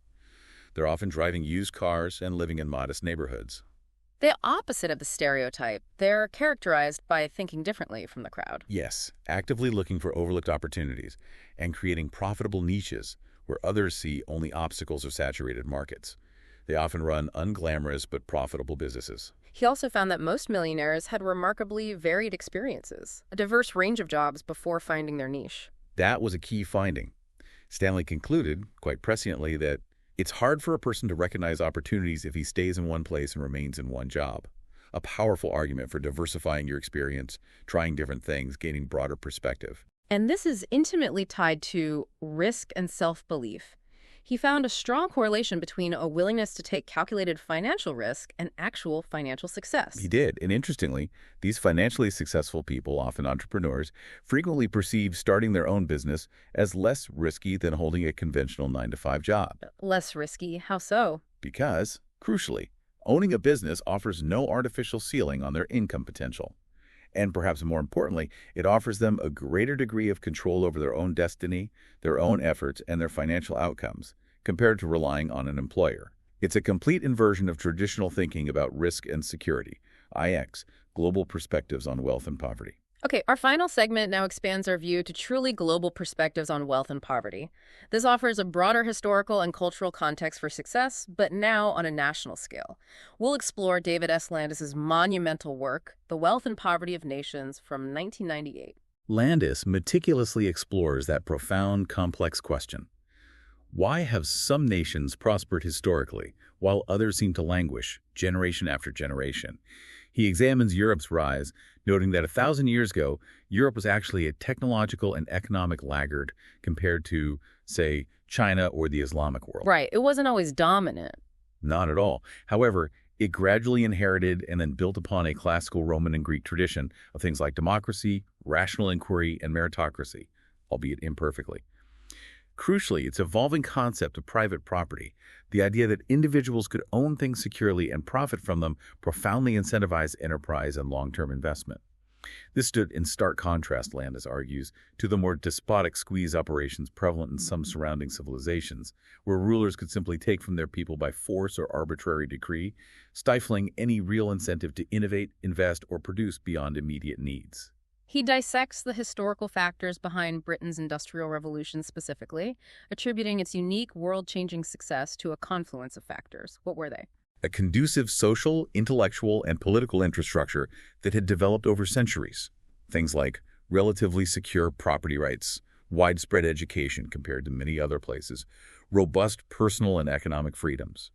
They're often driving used cars and living in modest neighborhoods. The opposite of the stereotype, they're characterized by thinking differently from the crowd. Yes, actively looking for overlooked opportunities and creating profitable niches where others see only obstacles or saturated markets. They often run unglamorous but profitable businesses. He also found that most millionaires had remarkably varied experiences, a diverse range of jobs before finding their niche. That was a key finding. Stanley concluded, quite presciently, that it's hard for a person to recognize opportunities if he stays in one place and remains in one job. A powerful argument for diversifying your experience, trying different things, gaining broader perspective. And this is intimately tied to risk and self-belief. He found a strong correlation between a willingness to take calculated financial risk and actual financial success. He did, and interestingly, these financially successful people, often entrepreneurs, frequently perceive starting their own business as less risky than holding a conventional 9-to-5 job. Less risky? How so? Because, crucially, owning a business offers no artificial ceiling on their income potential. And perhaps more importantly, it offers them a greater degree of control over their own destiny, their own efforts, and their financial outcomes, compared to relying on an employer. It's a complete inversion of traditional thinking about risk and security, IX, global perspectives on wealth and poverty. Okay, our final segment now expands our view to truly global perspectives on wealth and poverty. This offers a broader historical and cultural context for success, but now on a national scale. We'll explore David S. Landis's monumental work, The Wealth and Poverty of Nations, from 1998. Landis meticulously explores that profound, complex question. Why have some nations prospered historically, while others seem to languish, generation after generation? He examines Europe's rise, noting that 1,000 years ago, Europe was actually a technological and economic laggard compared to, say, China or the Islamic world. Right, it wasn't always dominant. Not at all. However, It gradually inherited and then built upon a classical Roman and Greek tradition of things like democracy, rational inquiry, and meritocracy, albeit imperfectly. Crucially, its evolving concept of private property, the idea that individuals could own things securely and profit from them, profoundly incentivized enterprise and long-term investment. This stood in stark contrast, Landis argues, to the more despotic squeeze operations prevalent in some surrounding civilizations, where rulers could simply take from their people by force or arbitrary decree, stifling any real incentive to innovate, invest, or produce beyond immediate needs. He dissects the historical factors behind Britain's Industrial Revolution specifically, attributing its unique world-changing success to a confluence of factors. What were they? A conducive social, intellectual, and political infrastructure that had developed over centuries. Things like relatively secure property rights, widespread education compared to many other places, robust personal and economic freedoms.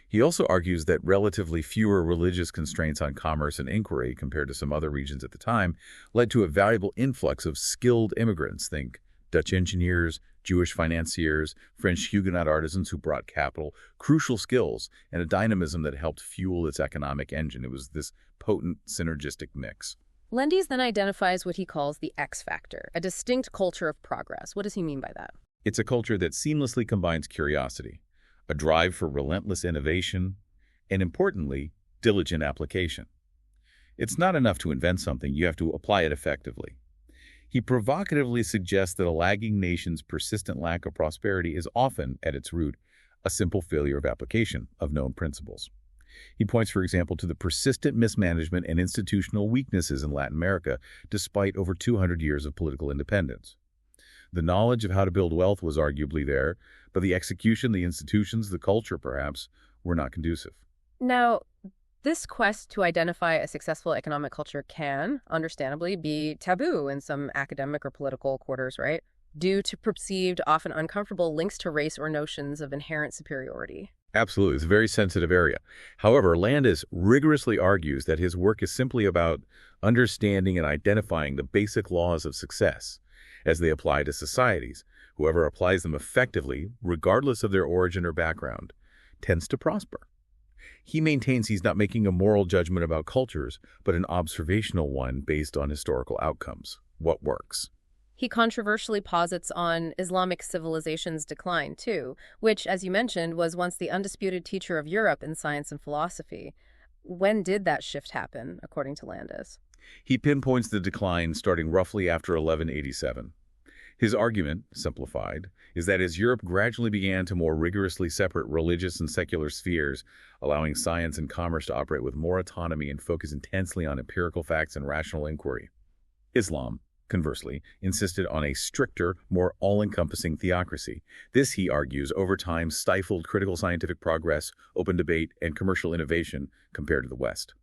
He also argues that relatively fewer religious constraints on commerce and inquiry compared to some other regions at the time led to a valuable influx of skilled immigrants, think Dutch engineers, Jewish financiers, French Huguenot artisans who brought capital, crucial skills, and a dynamism that helped fuel its economic engine. It was this potent, synergistic mix. Landis then identifies what he calls the X factor, a distinct culture of progress. What does he mean by that? It's a culture that seamlessly combines curiosity, a drive for relentless innovation, and importantly, diligent application. It's not enough to invent something, you have to apply it effectively. He provocatively suggests that a lagging nation's persistent lack of prosperity is often, at its root, a simple failure of application of known principles. He points, for example, to the persistent mismanagement and institutional weaknesses in Latin America despite over 200 years of political independence. The knowledge of how to build wealth was arguably there, but the execution, the institutions, the culture, perhaps, were not conducive. Now, this quest to identify a successful economic culture can, understandably, be taboo in some academic or political quarters, right? Due to perceived, often uncomfortable links to race or notions of inherent superiority. Absolutely. It's a very sensitive area. However, Landis rigorously argues that his work is simply about understanding and identifying the basic laws of success as they apply to societies. Whoever applies them effectively, regardless of their origin or background, tends to prosper. He maintains he's not making a moral judgment about cultures, but an observational one based on historical outcomes. What works? He controversially posits on Islamic civilization's decline, too, which, as you mentioned, was once the undisputed teacher of Europe in science and philosophy. When did that shift happen, according to Landis? He pinpoints the decline starting roughly after 1187. His argument, simplified, is that as Europe gradually began to more rigorously separate religious and secular spheres, allowing science and commerce to operate with more autonomy and focus intensely on empirical facts and rational inquiry, Islam, conversely, insisted on a stricter, more all-encompassing theocracy. This, he argues, over time stifled critical scientific progress, open debate, and commercial innovation compared to the West.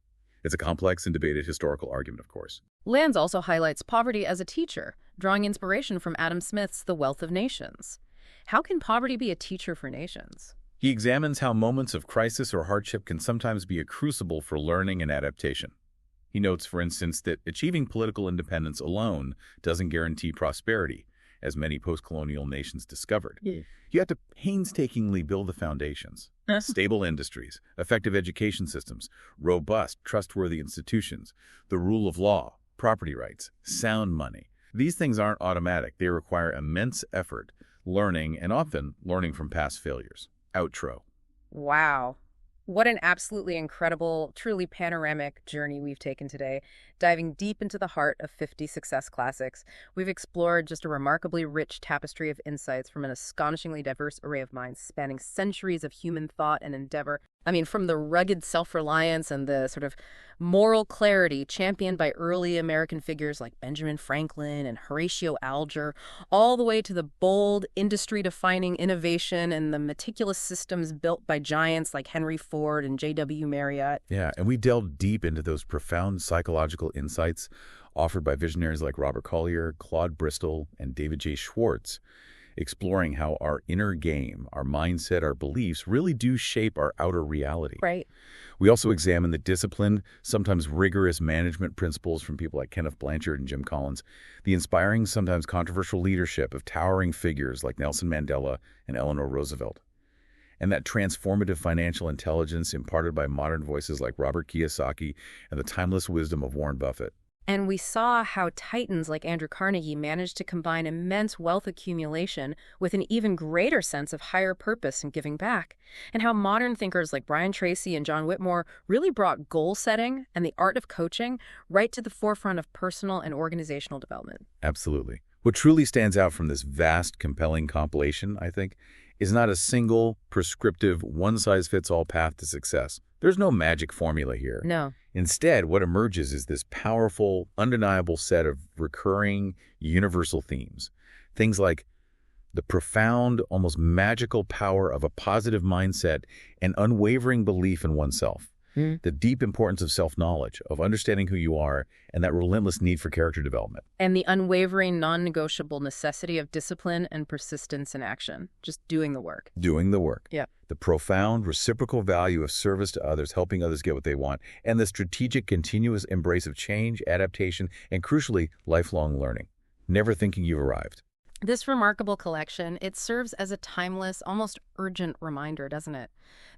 It's a complex and debated historical argument, of course. Lands also highlights poverty as a teacher, drawing inspiration from Adam Smith's The Wealth of Nations. How can poverty be a teacher for nations? He examines how moments of crisis or hardship can sometimes be a crucible for learning and adaptation. He notes, for instance, that achieving political independence alone doesn't guarantee prosperity, as many post-colonial nations discovered. You have to painstakingly build the foundations. Stable industries, effective education systems, robust, trustworthy institutions, the rule of law, property rights, sound money. These things aren't automatic. They require immense effort, learning, and often learning from past failures. Outro. Wow. What an absolutely incredible, truly panoramic journey we've taken today, diving deep into the heart of 50 success classics. We've explored just a remarkably rich tapestry of insights from an astonishingly diverse array of minds, spanning centuries of human thought and endeavor. I mean, from the rugged self-reliance and the sort of moral clarity championed by early American figures like Benjamin Franklin and Horatio Alger, all the way to the bold, industry-defining innovation and the meticulous systems built by giants like Henry Ford and J.W. Marriott. Yeah, and we delved deep into those profound psychological insights offered by visionaries like Robert Collier, Claude Bristol, and David J. Schwartz, exploring how our inner game, our mindset, our beliefs really do shape our outer reality. Right. We also examine the disciplined, sometimes rigorous management principles from people like Kenneth Blanchard and Jim Collins, the inspiring, sometimes controversial leadership of towering figures like Nelson Mandela and Eleanor Roosevelt. and that transformative financial intelligence imparted by modern voices like Robert Kiyosaki and the timeless wisdom of Warren Buffett. And we saw how titans like Andrew Carnegie managed to combine immense wealth accumulation with an even greater sense of higher purpose and giving back, and how modern thinkers like Brian Tracy and John Whitmore really brought goal setting and the art of coaching right to the forefront of personal and organizational development. Absolutely. What truly stands out from this vast, compelling compilation, I think, is not a single, prescriptive, one-size-fits-all path to success. There's no magic formula here. No. Instead, what emerges is this powerful, undeniable set of recurring, universal themes. Things like the profound, almost magical power of a positive mindset and unwavering belief in oneself. The deep importance of self-knowledge, of understanding who you are, and that relentless need for character development. And the unwavering, non-negotiable necessity of discipline and persistence in action, just doing the work. Doing the work. Yeah. The profound, reciprocal value of service to others, helping others get what they want, and the strategic, continuous embrace of change, adaptation, and crucially, lifelong learning. Never thinking you've arrived. This remarkable collection, it serves as a timeless, almost urgent reminder, doesn't it?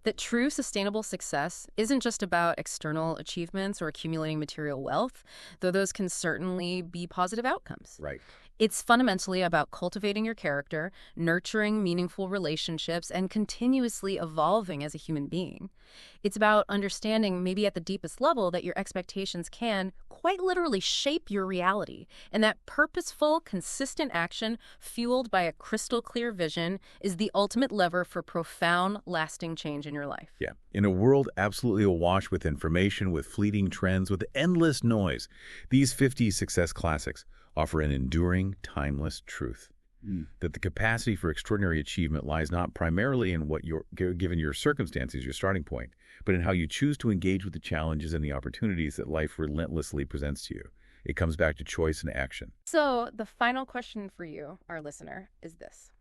That true sustainable success isn't just about external achievements or accumulating material wealth, though those can certainly be positive outcomes. Right. It's fundamentally about cultivating your character, nurturing meaningful relationships, and continuously evolving as a human being. It's about understanding, maybe at the deepest level, that your expectations can, quite literally, shape your reality, and that purposeful, consistent action, fueled by a crystal clear vision, is the ultimate lever for profound, lasting change in your life. Yeah. In a world absolutely awash with information, with fleeting trends, with endless noise, these 50 success classics offer an enduring, timeless truth. That the capacity for extraordinary achievement lies not primarily in what you're given your circumstances, your starting point, but in how you choose to engage with the challenges and the opportunities that life relentlessly presents to you. It comes back to choice and action. So the final question for you, our listener, is this.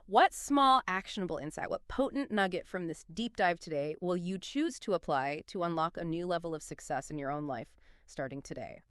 What small actionable insight, what potent nugget from this deep dive today will you choose to apply to unlock a new level of success in your own life starting today?